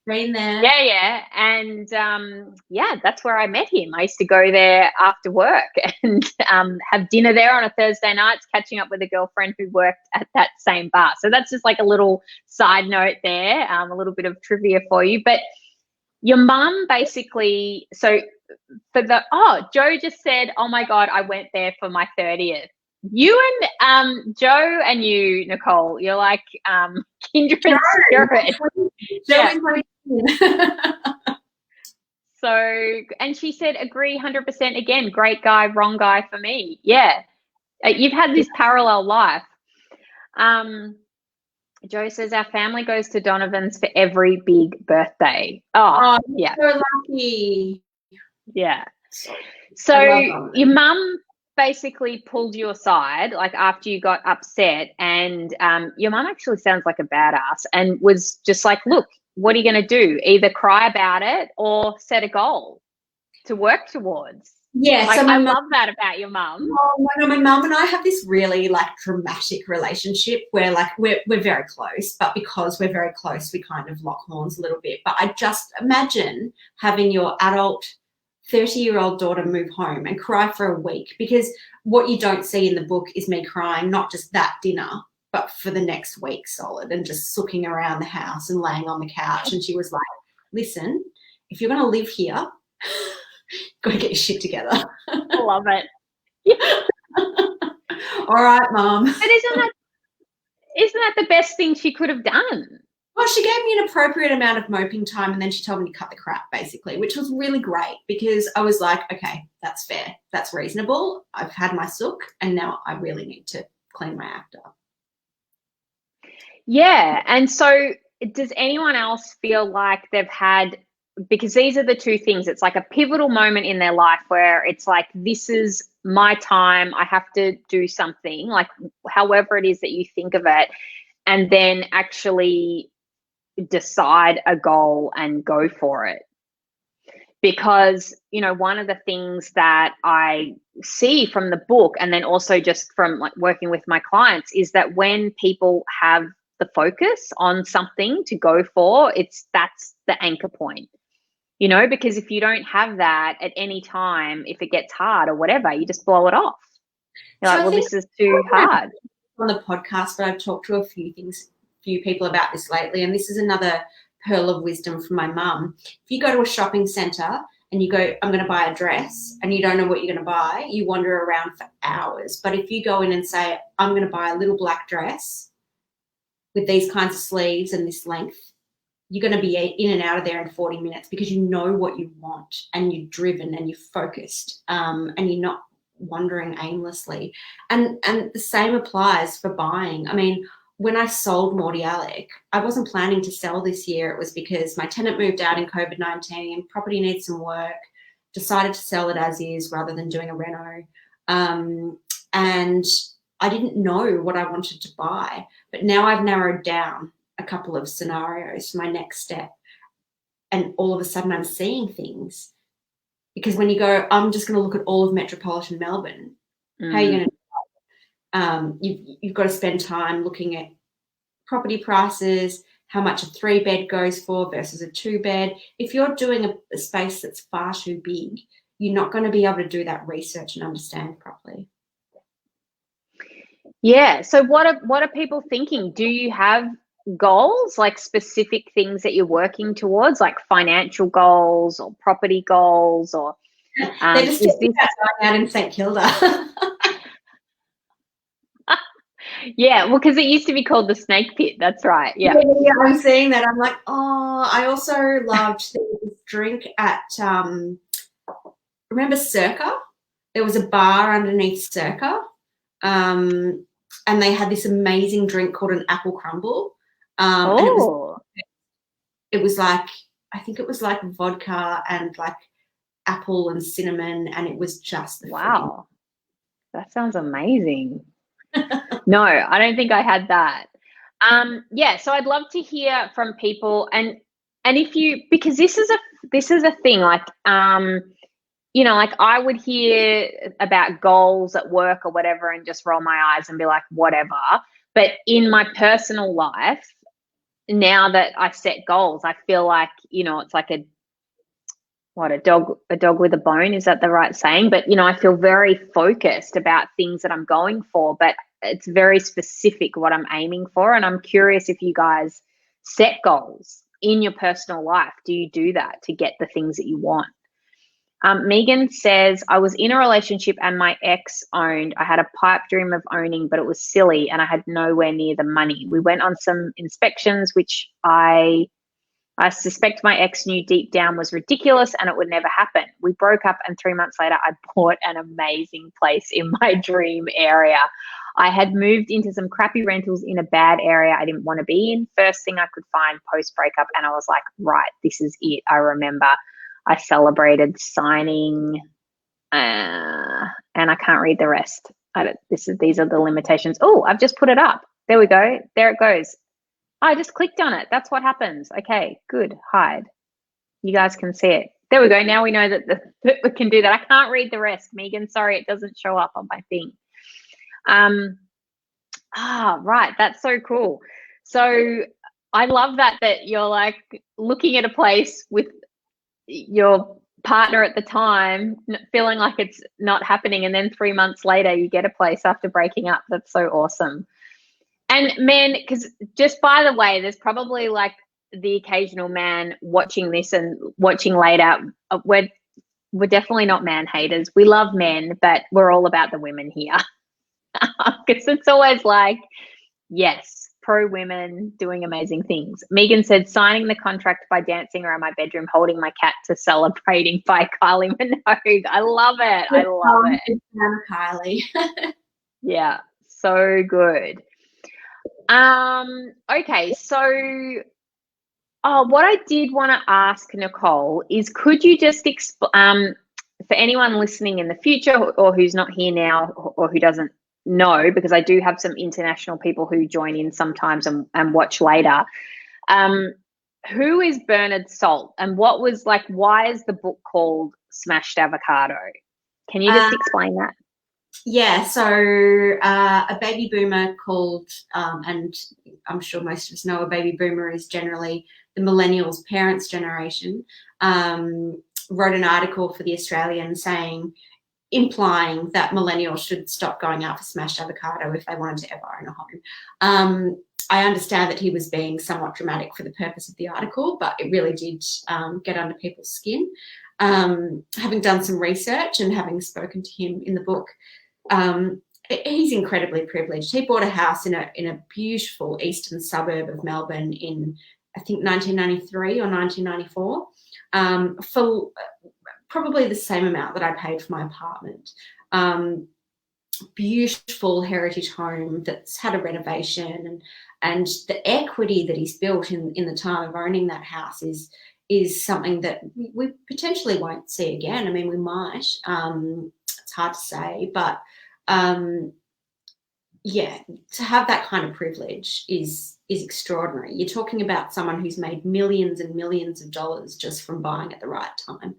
Been there. Yeah. And that's where I met him. I used to go there after work and have dinner there on a Thursday nights, catching up with a girlfriend who worked at that same bar. So that's just like a little side note there, a little bit of trivia for you. But your mum basically, so Joe just said, oh my God, I went there for my 30th. You and Joe and you, Nicole, you're like kindred spirits. Yeah. So, and she said, agree 100% again. Great guy, wrong guy for me. Yeah. You've had this parallel life. Joe says our family goes to Donovan's for every big birthday. Oh yeah. So lucky. Yeah. So your mum basically pulled you aside, like after you got upset, and your mum actually sounds like a badass, and was just like, look, what are you going to do? Either cry about it or set a goal to work towards. Yeah, like, so I love that about your mum. My mum and I have this really like dramatic relationship where like we're very close, but because we're very close, we kind of lock horns a little bit. But I just imagine having your adult 30-year-old daughter move home and cry for a week, because what you don't see in the book is me crying, not just that dinner, but for the next week solid, and just sooking around the house and laying on the couch. And she was like, listen, if you're going to live here, go get your shit together. I love it. Yeah. All right, Mum. But isn't that the best thing she could have done? Well, she gave me an appropriate amount of moping time, and then she told me to cut the crap, basically, which was really great, because I was like, okay, that's fair. That's reasonable. I've had my sook, and now I really need to clean my act up. Yeah. And so does anyone else feel like they've had, because these are the two things, it's like a pivotal moment in their life where it's like, this is my time, I have to do something, like however it is that you think of it, and then actually decide a goal and go for it. Because, you know, one of the things that I see from the book, and then also just from like working with my clients, is that when people have the focus on something to go for, that's the anchor point. You know, because if you don't have that at any time, if it gets hard or whatever, you just blow it off. You're like, well, this is too hard. On the podcast, but I've talked to a few people about this lately, and this is another pearl of wisdom from my mum. If you go to a shopping centre and you go, I'm going to buy a dress, and you don't know what you're going to buy, you wander around for hours. But if you go in and say, I'm going to buy a little black dress with these kinds of sleeves and this length, you're going to be in and out of there in 40 minutes, because you know what you want, and you're driven and you're focused, and you're not wandering aimlessly. And the same applies for buying. I mean, when I sold Morty Alec, I wasn't planning to sell this year. It was because my tenant moved out in COVID-19, property needs some work, decided to sell it as is rather than doing a reno. And I didn't know what I wanted to buy, but now I've narrowed down a couple of scenarios for my next step, and all of a sudden I'm seeing things. Because when you go, I'm just going to look at all of metropolitan Melbourne, how are you going to you've got to spend time looking at property prices, how much a 3-bed goes for versus a 2-bed. If you're doing a space that's far too big, you're not going to be able to do that research and understand properly. Yeah. So what are people thinking? Do you have goals, like specific things that you're working towards, like financial goals or property goals, or they're just out in St Kilda? Yeah, well, because it used to be called the Snake Pit. That's right. Yeah. Yeah, I'm seeing that. I'm like, oh, I also loved this drink at remember Circa? There was a bar underneath Circa, and they had this amazing drink called an apple crumble. And it was like, I think it was like vodka and like apple and cinnamon, and it was just wow. That sounds amazing. No, I don't think I had that. Yeah, so I'd love to hear from people, and if you, because this is a thing, like you know, like I would hear about goals at work or whatever and just roll my eyes and be like, whatever. But in my personal life, now that I set goals, I feel like, you know, it's like a dog with a bone, is that the right saying? But, you know, I feel very focused about things that I'm going for, but it's very specific what I'm aiming for. And I'm curious if you guys set goals in your personal life. Do you do that to get the things that you want? Megan says, I was in a relationship and my ex owned. I had a pipe dream of owning, but it was silly and I had nowhere near the money. We went on some inspections, which I suspect my ex knew deep down was ridiculous and it would never happen. We broke up, and 3 months later, I bought an amazing place in my dream area. I had moved into some crappy rentals in a bad area I didn't want to be in. First thing I could find post breakup, and I was like, right, this is it. I remember I celebrated signing, and I can't read the rest. These are the limitations. Oh, I've just put it up. There we go. There it goes. I just clicked on it. That's what happens. Okay, good. Hide. You guys can see it. There we go. Now we know that we can do that. I can't read the rest, Megan. Sorry, it doesn't show up on my thing. Right. That's so cool. So I love that you're like looking at a place with your partner at the time, feeling like it's not happening, and then 3 months later you get a place after breaking up. That's so awesome. And man, because just by the way, there's probably like the occasional man watching this and watching later. We're definitely not man haters. We love men, but we're all about the women here. Because it's always like, yes, pro women doing amazing things. Megan said, signing the contract by dancing around my bedroom, holding my cat to celebrating by Kylie Minogue. I love it. I love it. Kylie. Yeah, so good. Okay, so what I did want to ask Nicole is, could you just for anyone listening in the future or who's not here now or who doesn't know, because I do have some international people who join in sometimes and watch later, who is Bernard Salt, and what was like, why is the book called Smashed Avocado? Can you just explain that? Yeah, so a baby boomer called, and I'm sure most of us know a baby boomer is generally the millennials' parents' generation, wrote an article for The Australian implying that millennials should stop going out for smashed avocado if they wanted to ever own a home. I understand that he was being somewhat dramatic for the purpose of the article, but it really did get under people's skin. Having done some research and having spoken to him in the book, he's incredibly privileged. He bought a house in a beautiful eastern suburb of Melbourne in, I think, 1993 or 1994, for probably the same amount that I paid for my apartment. Beautiful heritage home that's had a renovation, and the equity that he's built in the time of owning that house is something that we potentially won't see again. I mean, we might. It's hard to say, but yeah, to have that kind of privilege is extraordinary. You're talking about someone who's made millions and millions of dollars just from buying at the right time.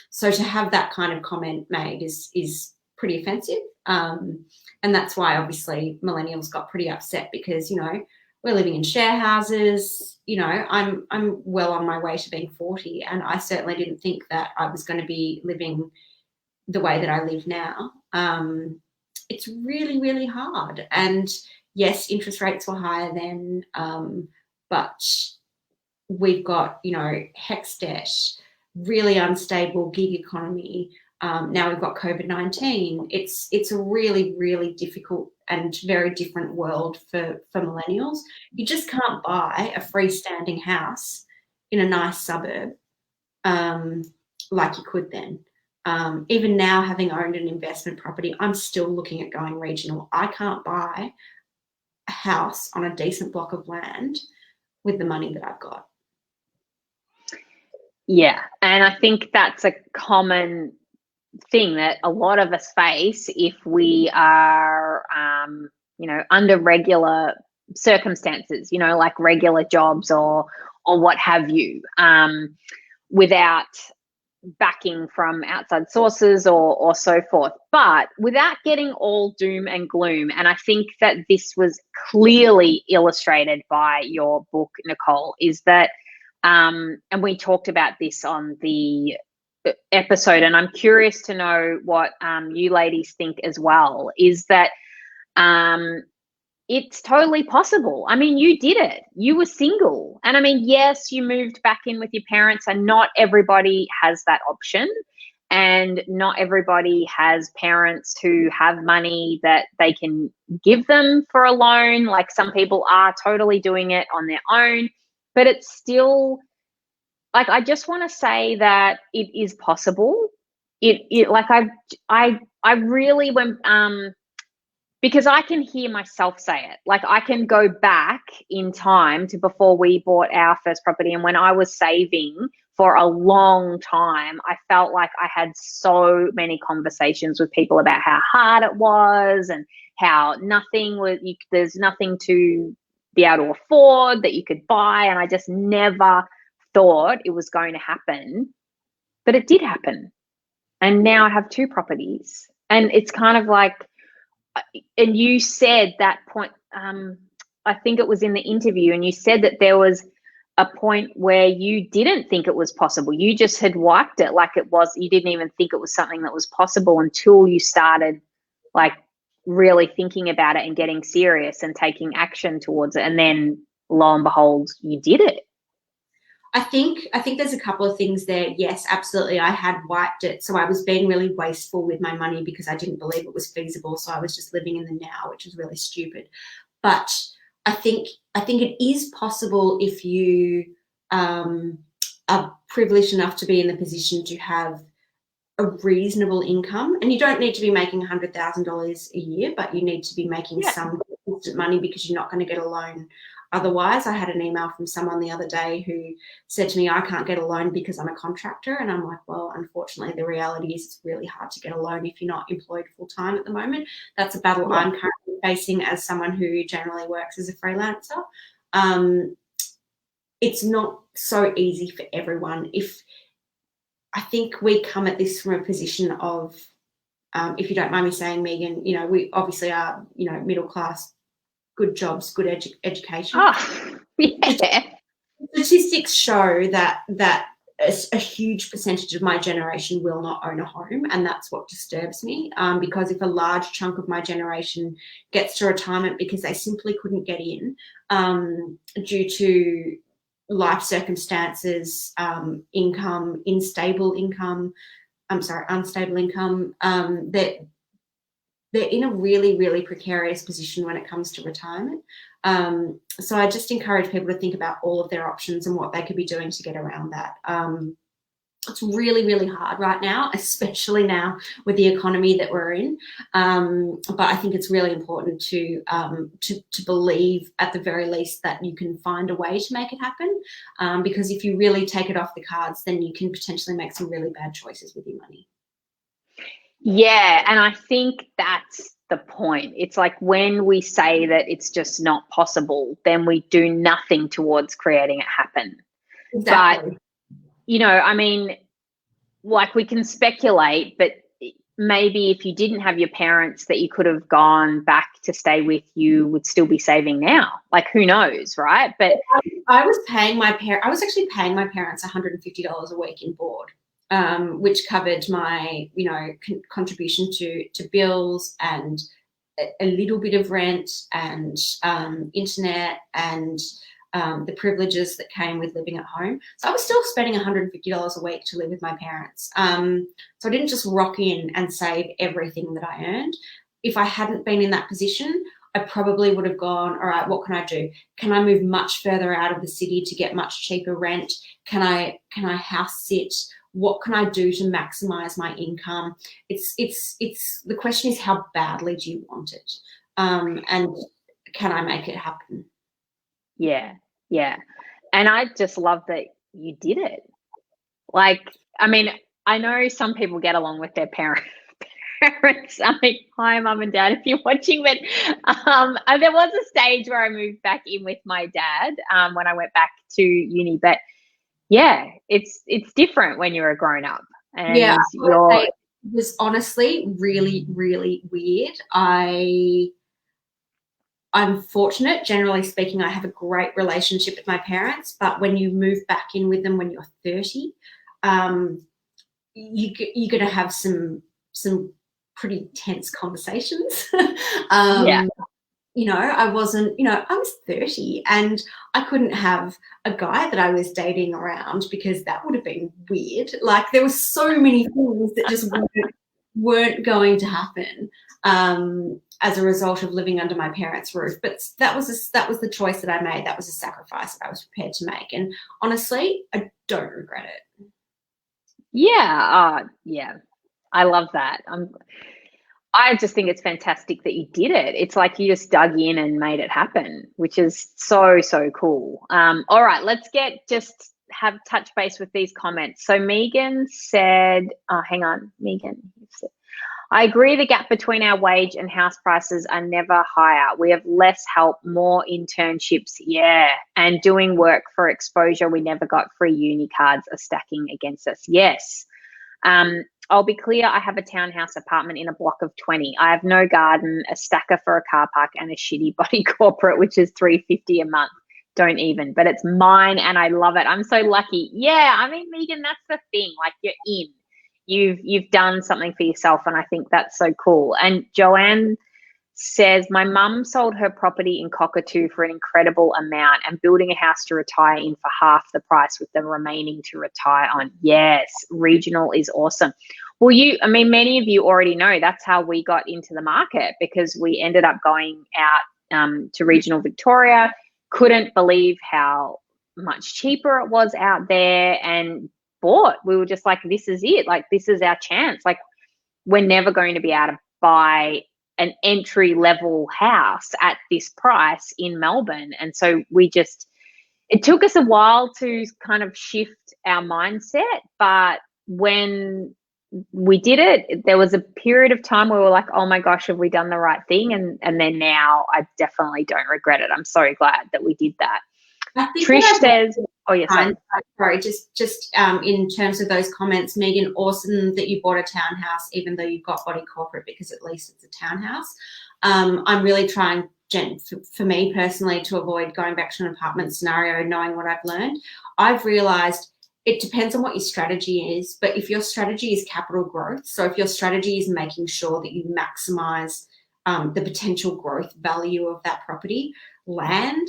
So to have that kind of comment made is pretty offensive. And that's why obviously millennials got pretty upset, because, you know, we're living in share houses. You know, I'm well on my way to being 40, and I certainly didn't think that I was going to be living the way that I live now. It's really, really hard. And yes, interest rates were higher then, but we've got, you know, HECS debt, really unstable gig economy. Now we've got COVID-19. It's a really, really difficult and very different world for millennials. You just can't buy a freestanding house in a nice suburb like you could then. Even now, having owned an investment property, I'm still looking at going regional. I can't buy a house on a decent block of land with the money that I've got. Yeah, and I think that's a common thing that a lot of us face if we are, you know, under regular circumstances, you know, like regular jobs or what have you, without backing from outside sources or so forth, but without getting all doom and gloom. And I think that this was clearly illustrated by your book, Nicole, is that, and we talked about this on the episode, and I'm curious to know what you ladies think as well, is that it's totally possible. I mean, you did it. You were single. And I mean, yes, you moved back in with your parents, and not everybody has that option. And not everybody has parents who have money that they can give them for a loan. Like, some people are totally doing it on their own, but it's still, like, I just want to say that it is possible. It like, I really went, because I can hear myself say it. Like, I can go back in time to before we bought our first property, and when I was saving for a long time, I felt like I had so many conversations with people about how hard it was and how nothing was, there's nothing to be able to afford, that you could buy. And I just never thought it was going to happen. But it did happen. And now I have 2 properties. And it's kind of like, and you said that point, I think it was in the interview, and you said that there was a point where you didn't think it was possible. You just had wiped it like it was. You didn't even think it was something that was possible until you started like really thinking about it and getting serious and taking action towards it. And then lo and behold, you did it. I think there's a couple of things there. Yes, absolutely. I had wiped it. So I was being really wasteful with my money because I didn't believe it was feasible. So I was just living in the now, which is really stupid. But I think it is possible if you are privileged enough to be in the position to have a reasonable income. And you don't need to be making $100,000 a year, but you need to be making some consistent money because you're not going to get a loan. Otherwise, I had an email from someone the other day who said to me, I can't get a loan because I'm a contractor. And I'm like, well, unfortunately, the reality is it's really hard to get a loan if you're not employed full time at the moment. That's a battle I'm currently facing as someone who generally works as a freelancer. It's not so easy for everyone. I think we come at this from a position of, if you don't mind me saying, Megan, we obviously are, middle class, good jobs, good education. Oh, yeah. Statistics show that a huge percentage of my generation will not own a home, and that's what disturbs me, because if a large chunk of my generation gets to retirement because they simply couldn't get in due to life circumstances, unstable income, that they're in a really, really precarious position when it comes to retirement. So I just encourage people to think about all of their options and what they could be doing to get around that. It's really, really hard right now, especially now with the economy that we're in. But I think it's really important to believe, at the very least, that you can find a way to make it happen. Because if you really take it off the cards, then you can potentially make some really bad choices with your money. Yeah, and I think that's the point. It's like when we say that it's just not possible, then we do nothing towards creating it happen. Exactly. But, I mean, like we can speculate, but maybe if you didn't have your parents that you could have gone back to stay with, you would still be saving now. Like, who knows, right? But I was actually paying my parents $150 a week in board. Which covered my, contribution to bills and a little bit of rent and internet and the privileges that came with living at home. So I was still spending $150 a week to live with my parents. So I didn't just rock in and save everything that I earned. If I hadn't been in that position, I probably would have gone, all right, what can I do? Can I move much further out of the city to get much cheaper rent? Can I house sit? What can I do to maximize my income? It's the question is, how badly do you want it? And can I make it happen? Yeah. And I just love that you did it. Like, I mean, I know some people get along with their parents. I mean, hi, mum and dad, if you're watching, but there was a stage where I moved back in with my dad when I went back to uni, but yeah, it's different when you're a grown up, and it was honestly really, really weird. I'm fortunate, generally speaking. I have a great relationship with my parents, but when you move back in with them when you're 30, you're going to have some pretty tense conversations. I wasn't, I was 30 and I couldn't have a guy that I was dating around because that would have been weird. Like, there were so many things that just weren't going to happen as a result of living under my parents' roof. But that was the choice that I made. That was a sacrifice that I was prepared to make. And honestly, I don't regret it. Yeah. I love that. I just think it's fantastic that you did it. It's like you just dug in and made it happen, which is so, so cool. All right, let's have touch base with these comments. So Megan said, hang on, Megan. I agree the gap between our wage and house prices are never higher. We have less help, more internships, yeah, and doing work for exposure we never got. Free uni cards are stacking against us. Yes. I'll be clear, I have a townhouse apartment in a block of 20. I have no garden, a stacker for a car park, and a shitty body corporate, which is $350 a month. Don't even, but it's mine and I love it. I'm so lucky. Yeah, I mean, Megan, that's the thing. Like, you're in. You've done something for yourself, and I think that's so cool. And Joanne says, my mum sold her property in Cockatoo for an incredible amount and building a house to retire in for half the price with the remaining to retire on. Yes, regional is awesome. Well, I mean, many of you already know that's how we got into the market, because we ended up going out to regional Victoria, couldn't believe how much cheaper it was out there, and bought. We were just like, this is it. Like, this is our chance. Like, we're never going to be able to buy an entry level house at this price in Melbourne. And so it took us a while to kind of shift our mindset. But when we did it, there was a period of time where we were like, oh my gosh, have we done the right thing? And then now I definitely don't regret it. I'm so glad that we did that. Trish says, oh yes, sorry, just in terms of those comments, Megan, awesome that you bought a townhouse, even though you've got body corporate, because at least it's a townhouse. I'm really trying, Jen, for me personally, to avoid going back to an apartment scenario, knowing what I've learned. I've realised it depends on what your strategy is, but if your strategy is capital growth, so if your strategy is making sure that you maximise the potential growth value of that property, land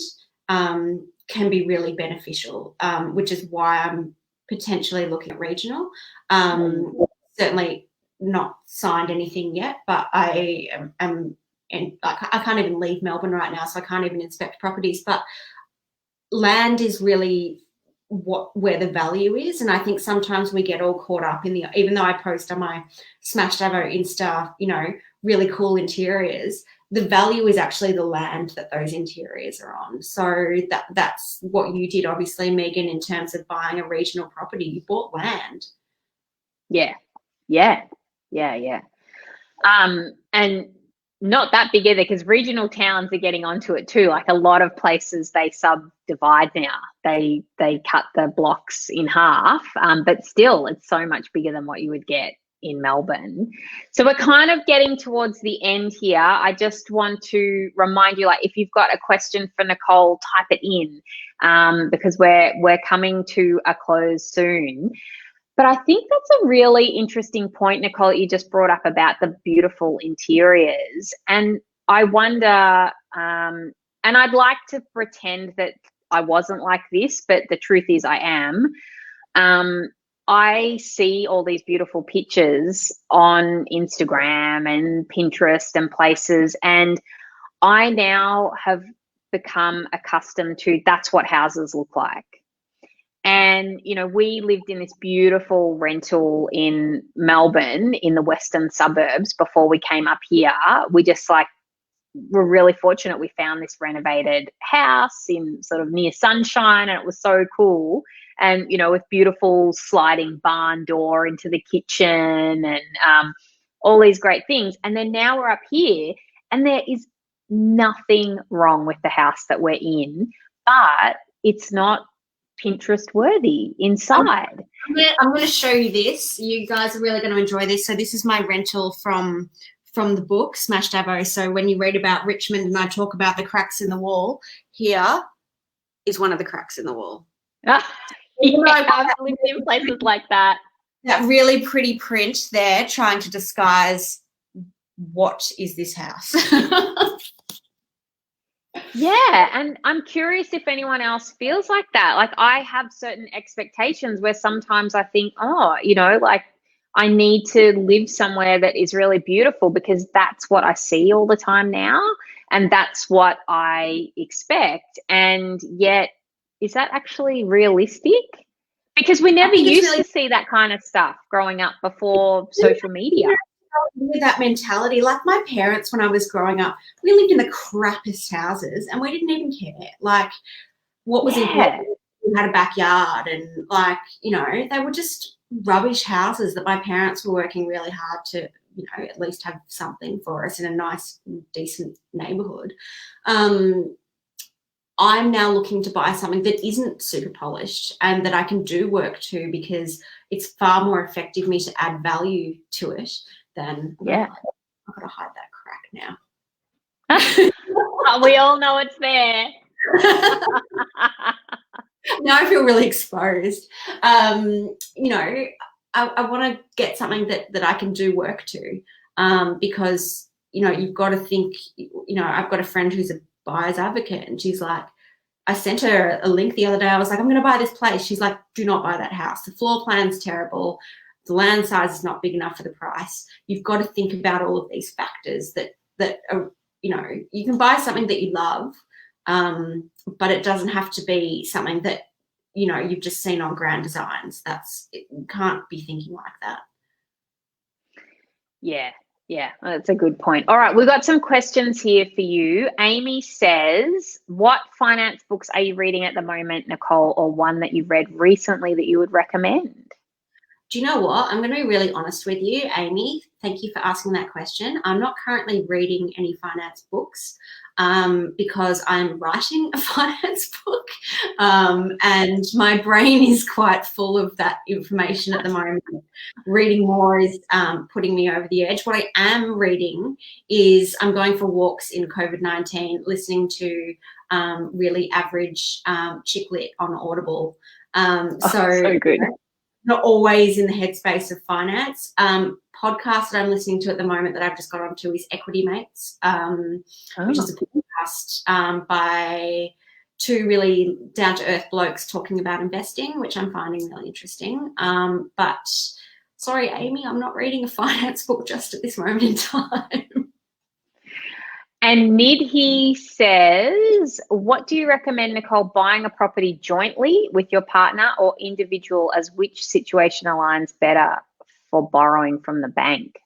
can be really beneficial, which is why I'm potentially looking at regional. Certainly not signed anything yet, but I am, and like, I can't even leave Melbourne right now, so I can't even inspect properties. But land is really where the value is, and I think sometimes we get all caught up in even though I post on my Smashed Avo Insta, really cool interiors, the value is actually the land that those interiors are on. So that's what you did, obviously, Megan, in terms of buying a regional property. You bought land. Yeah. And not that big either, because regional towns are getting onto it too. Like, a lot of places, they subdivide now. They cut the blocks in half, but still it's so much bigger than what you would get in Melbourne. So we're kind of getting towards the end here. I just want to remind you, like, if you've got a question for Nicole, type it in, because we're coming to a close soon. But I think that's a really interesting point, Nicole, that you just brought up about the beautiful interiors. And I wonder, and I'd like to pretend that I wasn't like this, but the truth is I am. I see all these beautiful pictures on Instagram and Pinterest and places, and I now have become accustomed to that's what houses look like. And, we lived in this beautiful rental in Melbourne in the western suburbs before we came up here. We just we're really fortunate we found this renovated house in sort of near sunshine, and it was so cool. And, with beautiful sliding barn door into the kitchen and all these great things. And then now we're up here and there is nothing wrong with the house that we're in, but it's not Pinterest worthy inside. I'm going to show you this. You guys are really going to enjoy this. So this is my rental from the book, Smashed Avo. So when you read about Richmond and I talk about the cracks in the wall, here is one of the cracks in the wall. I've lived in places like that. That really pretty print there trying to disguise what is this house. Yeah, and I'm curious if anyone else feels like that. Like, I have certain expectations where sometimes I think, I need to live somewhere that is really beautiful because that's what I see all the time now, and that's what I expect. And yet, is that actually realistic? Because we never used to see that kind of stuff growing up before social media. With that mentality, like my parents, when I was growing up, we lived in the crappiest houses and we didn't even care. Like, what was important? We had a backyard, and they were just rubbish houses that my parents were working really hard to at least have something for us in a nice, decent neighbourhood. I'm now looking to buy something that isn't super polished and that I can do work to, because it's far more effective me to add value to it than, yeah. I've got to hide that crack now. We all know it's there. Now I feel really exposed. I want to get something that I can do work to, because, you've got to think, I've got a friend who's a buyer's advocate, and she's like, I sent her a link the other day. I was like, I'm going to buy this place. She's like, do not buy that house. The floor plan's terrible. The land size is not big enough for the price. You've got to think about all of these factors that are, you can buy something that you love, but it doesn't have to be something that, you've just seen on Grand Designs. You can't be thinking like that. Yeah, that's a good point. All right, we've got some questions here for you. Amy says, what finance books are you reading at the moment, Nicole, or one that you've read recently that you would recommend? Do you know what? I'm going to be really honest with you, Amy. Thank you for asking that question. I'm not currently reading any finance books because I'm writing a finance book, and my brain is quite full of that information at the moment. Reading more is putting me over the edge. What I am reading is I'm going for walks in COVID-19, listening to really average chick lit on Audible. So good. Not always in the headspace of finance. Podcast that I'm listening to at the moment that I've just got onto is Equity Mates, which is a podcast by two really down-to-earth blokes talking about investing, which I'm finding really interesting. But sorry, Amy, I'm not reading a finance book just at this moment in time. And Nidhi says, what do you recommend, Nicole, buying a property jointly with your partner or individual, as which situation aligns better for borrowing from the bank?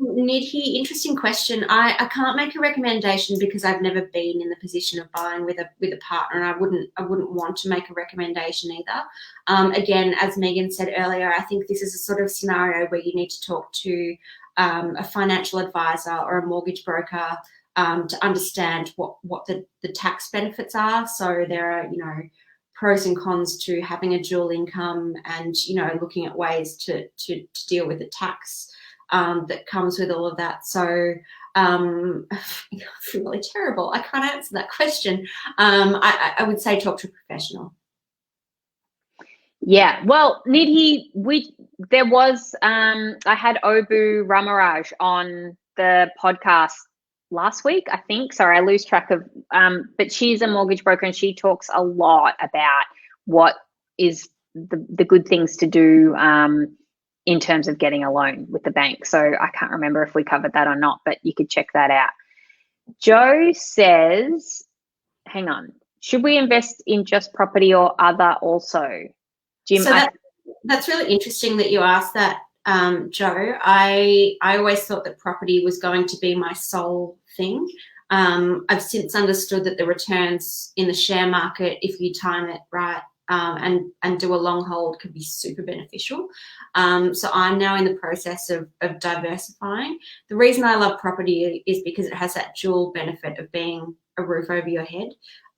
Nidhi, interesting question. I can't make a recommendation because I've never been in the position of buying with a partner, and I wouldn't want to make a recommendation either. Again, as Megan said earlier, I think this is a sort of scenario where you need to talk to a financial advisor or a mortgage broker to understand what the tax benefits are. So there are, pros and cons to having a dual income, and, looking at ways to deal with the tax that comes with all of that. So I feel really terrible. I can't answer that question. I would say talk to a professional. Yeah, well, Nidhi, there was, I had Obu Ramaraj on the podcast last week, I think. Sorry, I lose track of, but she's a mortgage broker, and she talks a lot about what is the good things to do in terms of getting a loan with the bank. So I can't remember if we covered that or not, but you could check that out. Joe says, hang on, should we invest in just property or other also? Jim, so that's really interesting that you asked that, Joe. I always thought that property was going to be my sole thing. I've since understood that the returns in the share market, if you time it right and do a long hold, can be super beneficial. So I'm now in the process of diversifying. The reason I love property is because it has that dual benefit of being a roof over your head.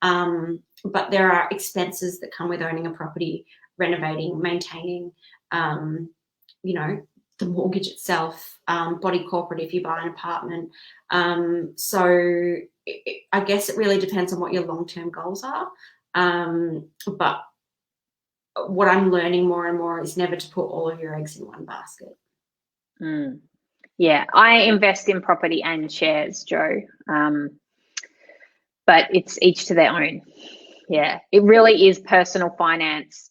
But there are expenses that come with owning a property: renovating, maintaining, the mortgage itself, body corporate if you buy an apartment. So I guess it really depends on what your long-term goals are. But what I'm learning more and more is never to put all of your eggs in one basket. Yeah, I invest in property and shares, Joe. But it's each to their own. Yeah, it really is personal finance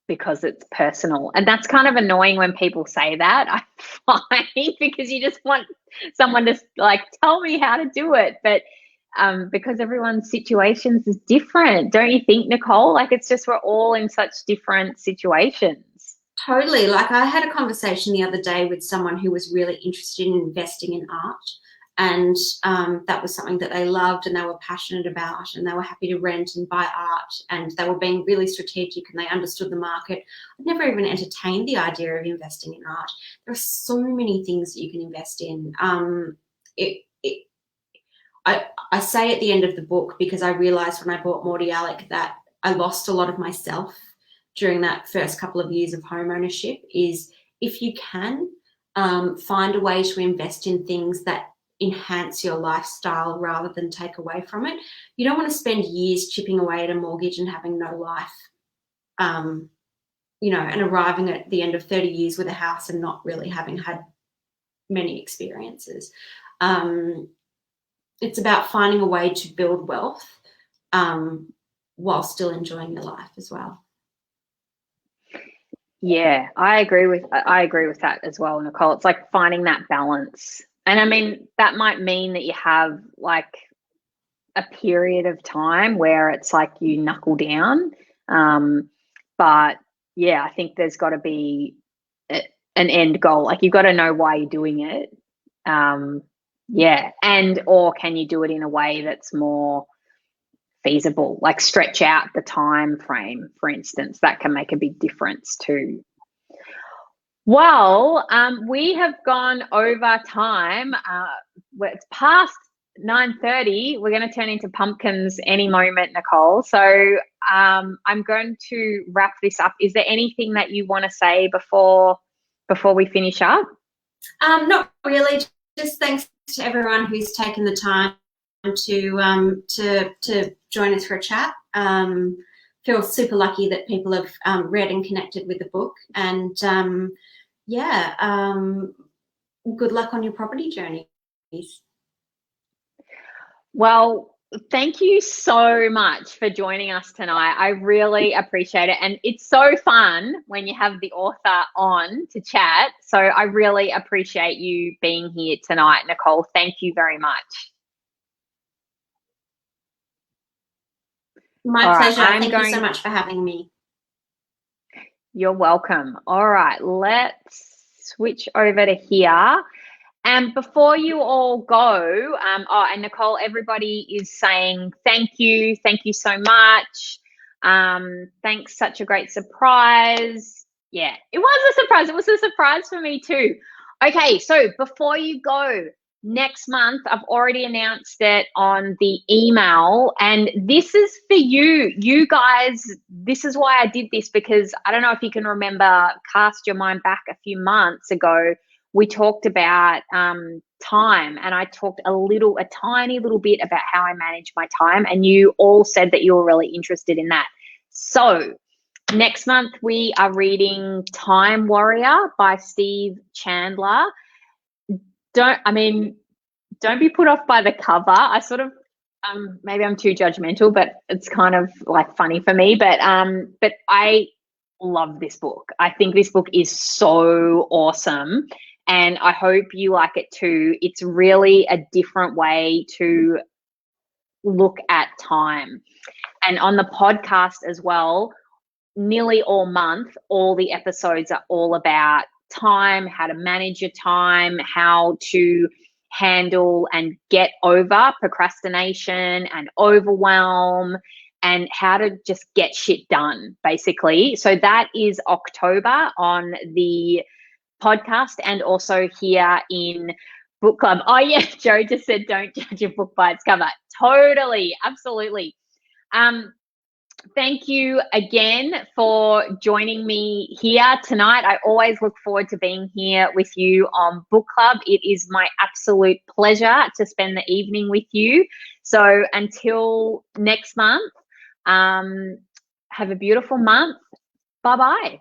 because it's personal. And that's kind of annoying when people say that, I find, because you just want someone to tell me how to do it. But because everyone's situations is different, don't you think, Nicole? It's just we're all in such different situations. Totally. I had a conversation the other day with someone who was really interested in investing in art. And that was something that they loved and they were passionate about, and they were happy to rent and buy art, and they were being really strategic and they understood the market. I'd never even entertained the idea of investing in art. There are so many things that you can invest in. I say at the end of the book, because I realised when I bought Morty Alec that I lost a lot of myself during that first couple of years of home ownership, is if you can find a way to invest in things that enhance your lifestyle rather than take away from it. You don't want to spend years chipping away at a mortgage and having no life, you know, and arriving at the end of 30 years with a house and not really having had many experiences. It's about finding a way to build wealth while still enjoying your life as well. Yeah, I agree with that as well, Nicole. It's like finding that balance. And I mean, that might mean that you have like a period of time where it's like you knuckle down. But yeah, I think there's got to be an end goal. Like you've got to know why you're doing it. Yeah. And, or can you do it in a way that's more feasible, like stretch out the time frame, for instance? That can make a big difference too. Well, we have gone over time. It's past 9:30. We're going to turn into pumpkins any moment, Nicole. So I'm going to wrap this up. Is there anything that you want to say before we finish up? Not really. Just thanks to everyone who's taken the time to join us for a chat. Feel super lucky that people have read and connected with the book, and good luck on your property journey. Well, thank you so much for joining us tonight. I really appreciate it. And it's so fun when you have the author on to chat. So I really appreciate you being here tonight, Nicole. Thank you very much. My pleasure. Thank you so much for having me. You're welcome. All right, let's switch over to here. And before you all go, and Nicole, everybody is saying thank you so much. Thanks, such a great surprise. Yeah, it was a surprise. It was a surprise for me too. Okay, so before you go, next month, I've already announced it on the email, and this is for you guys. This is why I did this, because I don't know if you can remember, cast your mind back a few months ago, we talked about time, and I talked a tiny little bit about how I manage my time, and you all said that you were really interested in that. So next month we are reading Time Warrior by Steve Chandler. Don't be put off by the cover. I sort of maybe I'm too judgmental, but it's kind of like funny for me. But I love this book. I think this book is so awesome, and I hope you like it too. It's really a different way to look at time. And on the podcast as well, nearly all month, all the episodes are all about time, how to manage your time, how to handle and get over procrastination and overwhelm, and how to just get shit done, basically. So that is October on the podcast, and also here in book club. Oh yeah, Joe just said don't judge a book by its cover. Totally, absolutely. Thank you again for joining me here tonight. I always look forward to being here with you on book club. It is my absolute pleasure to spend the evening with you. So until next month, have a beautiful month. Bye-bye.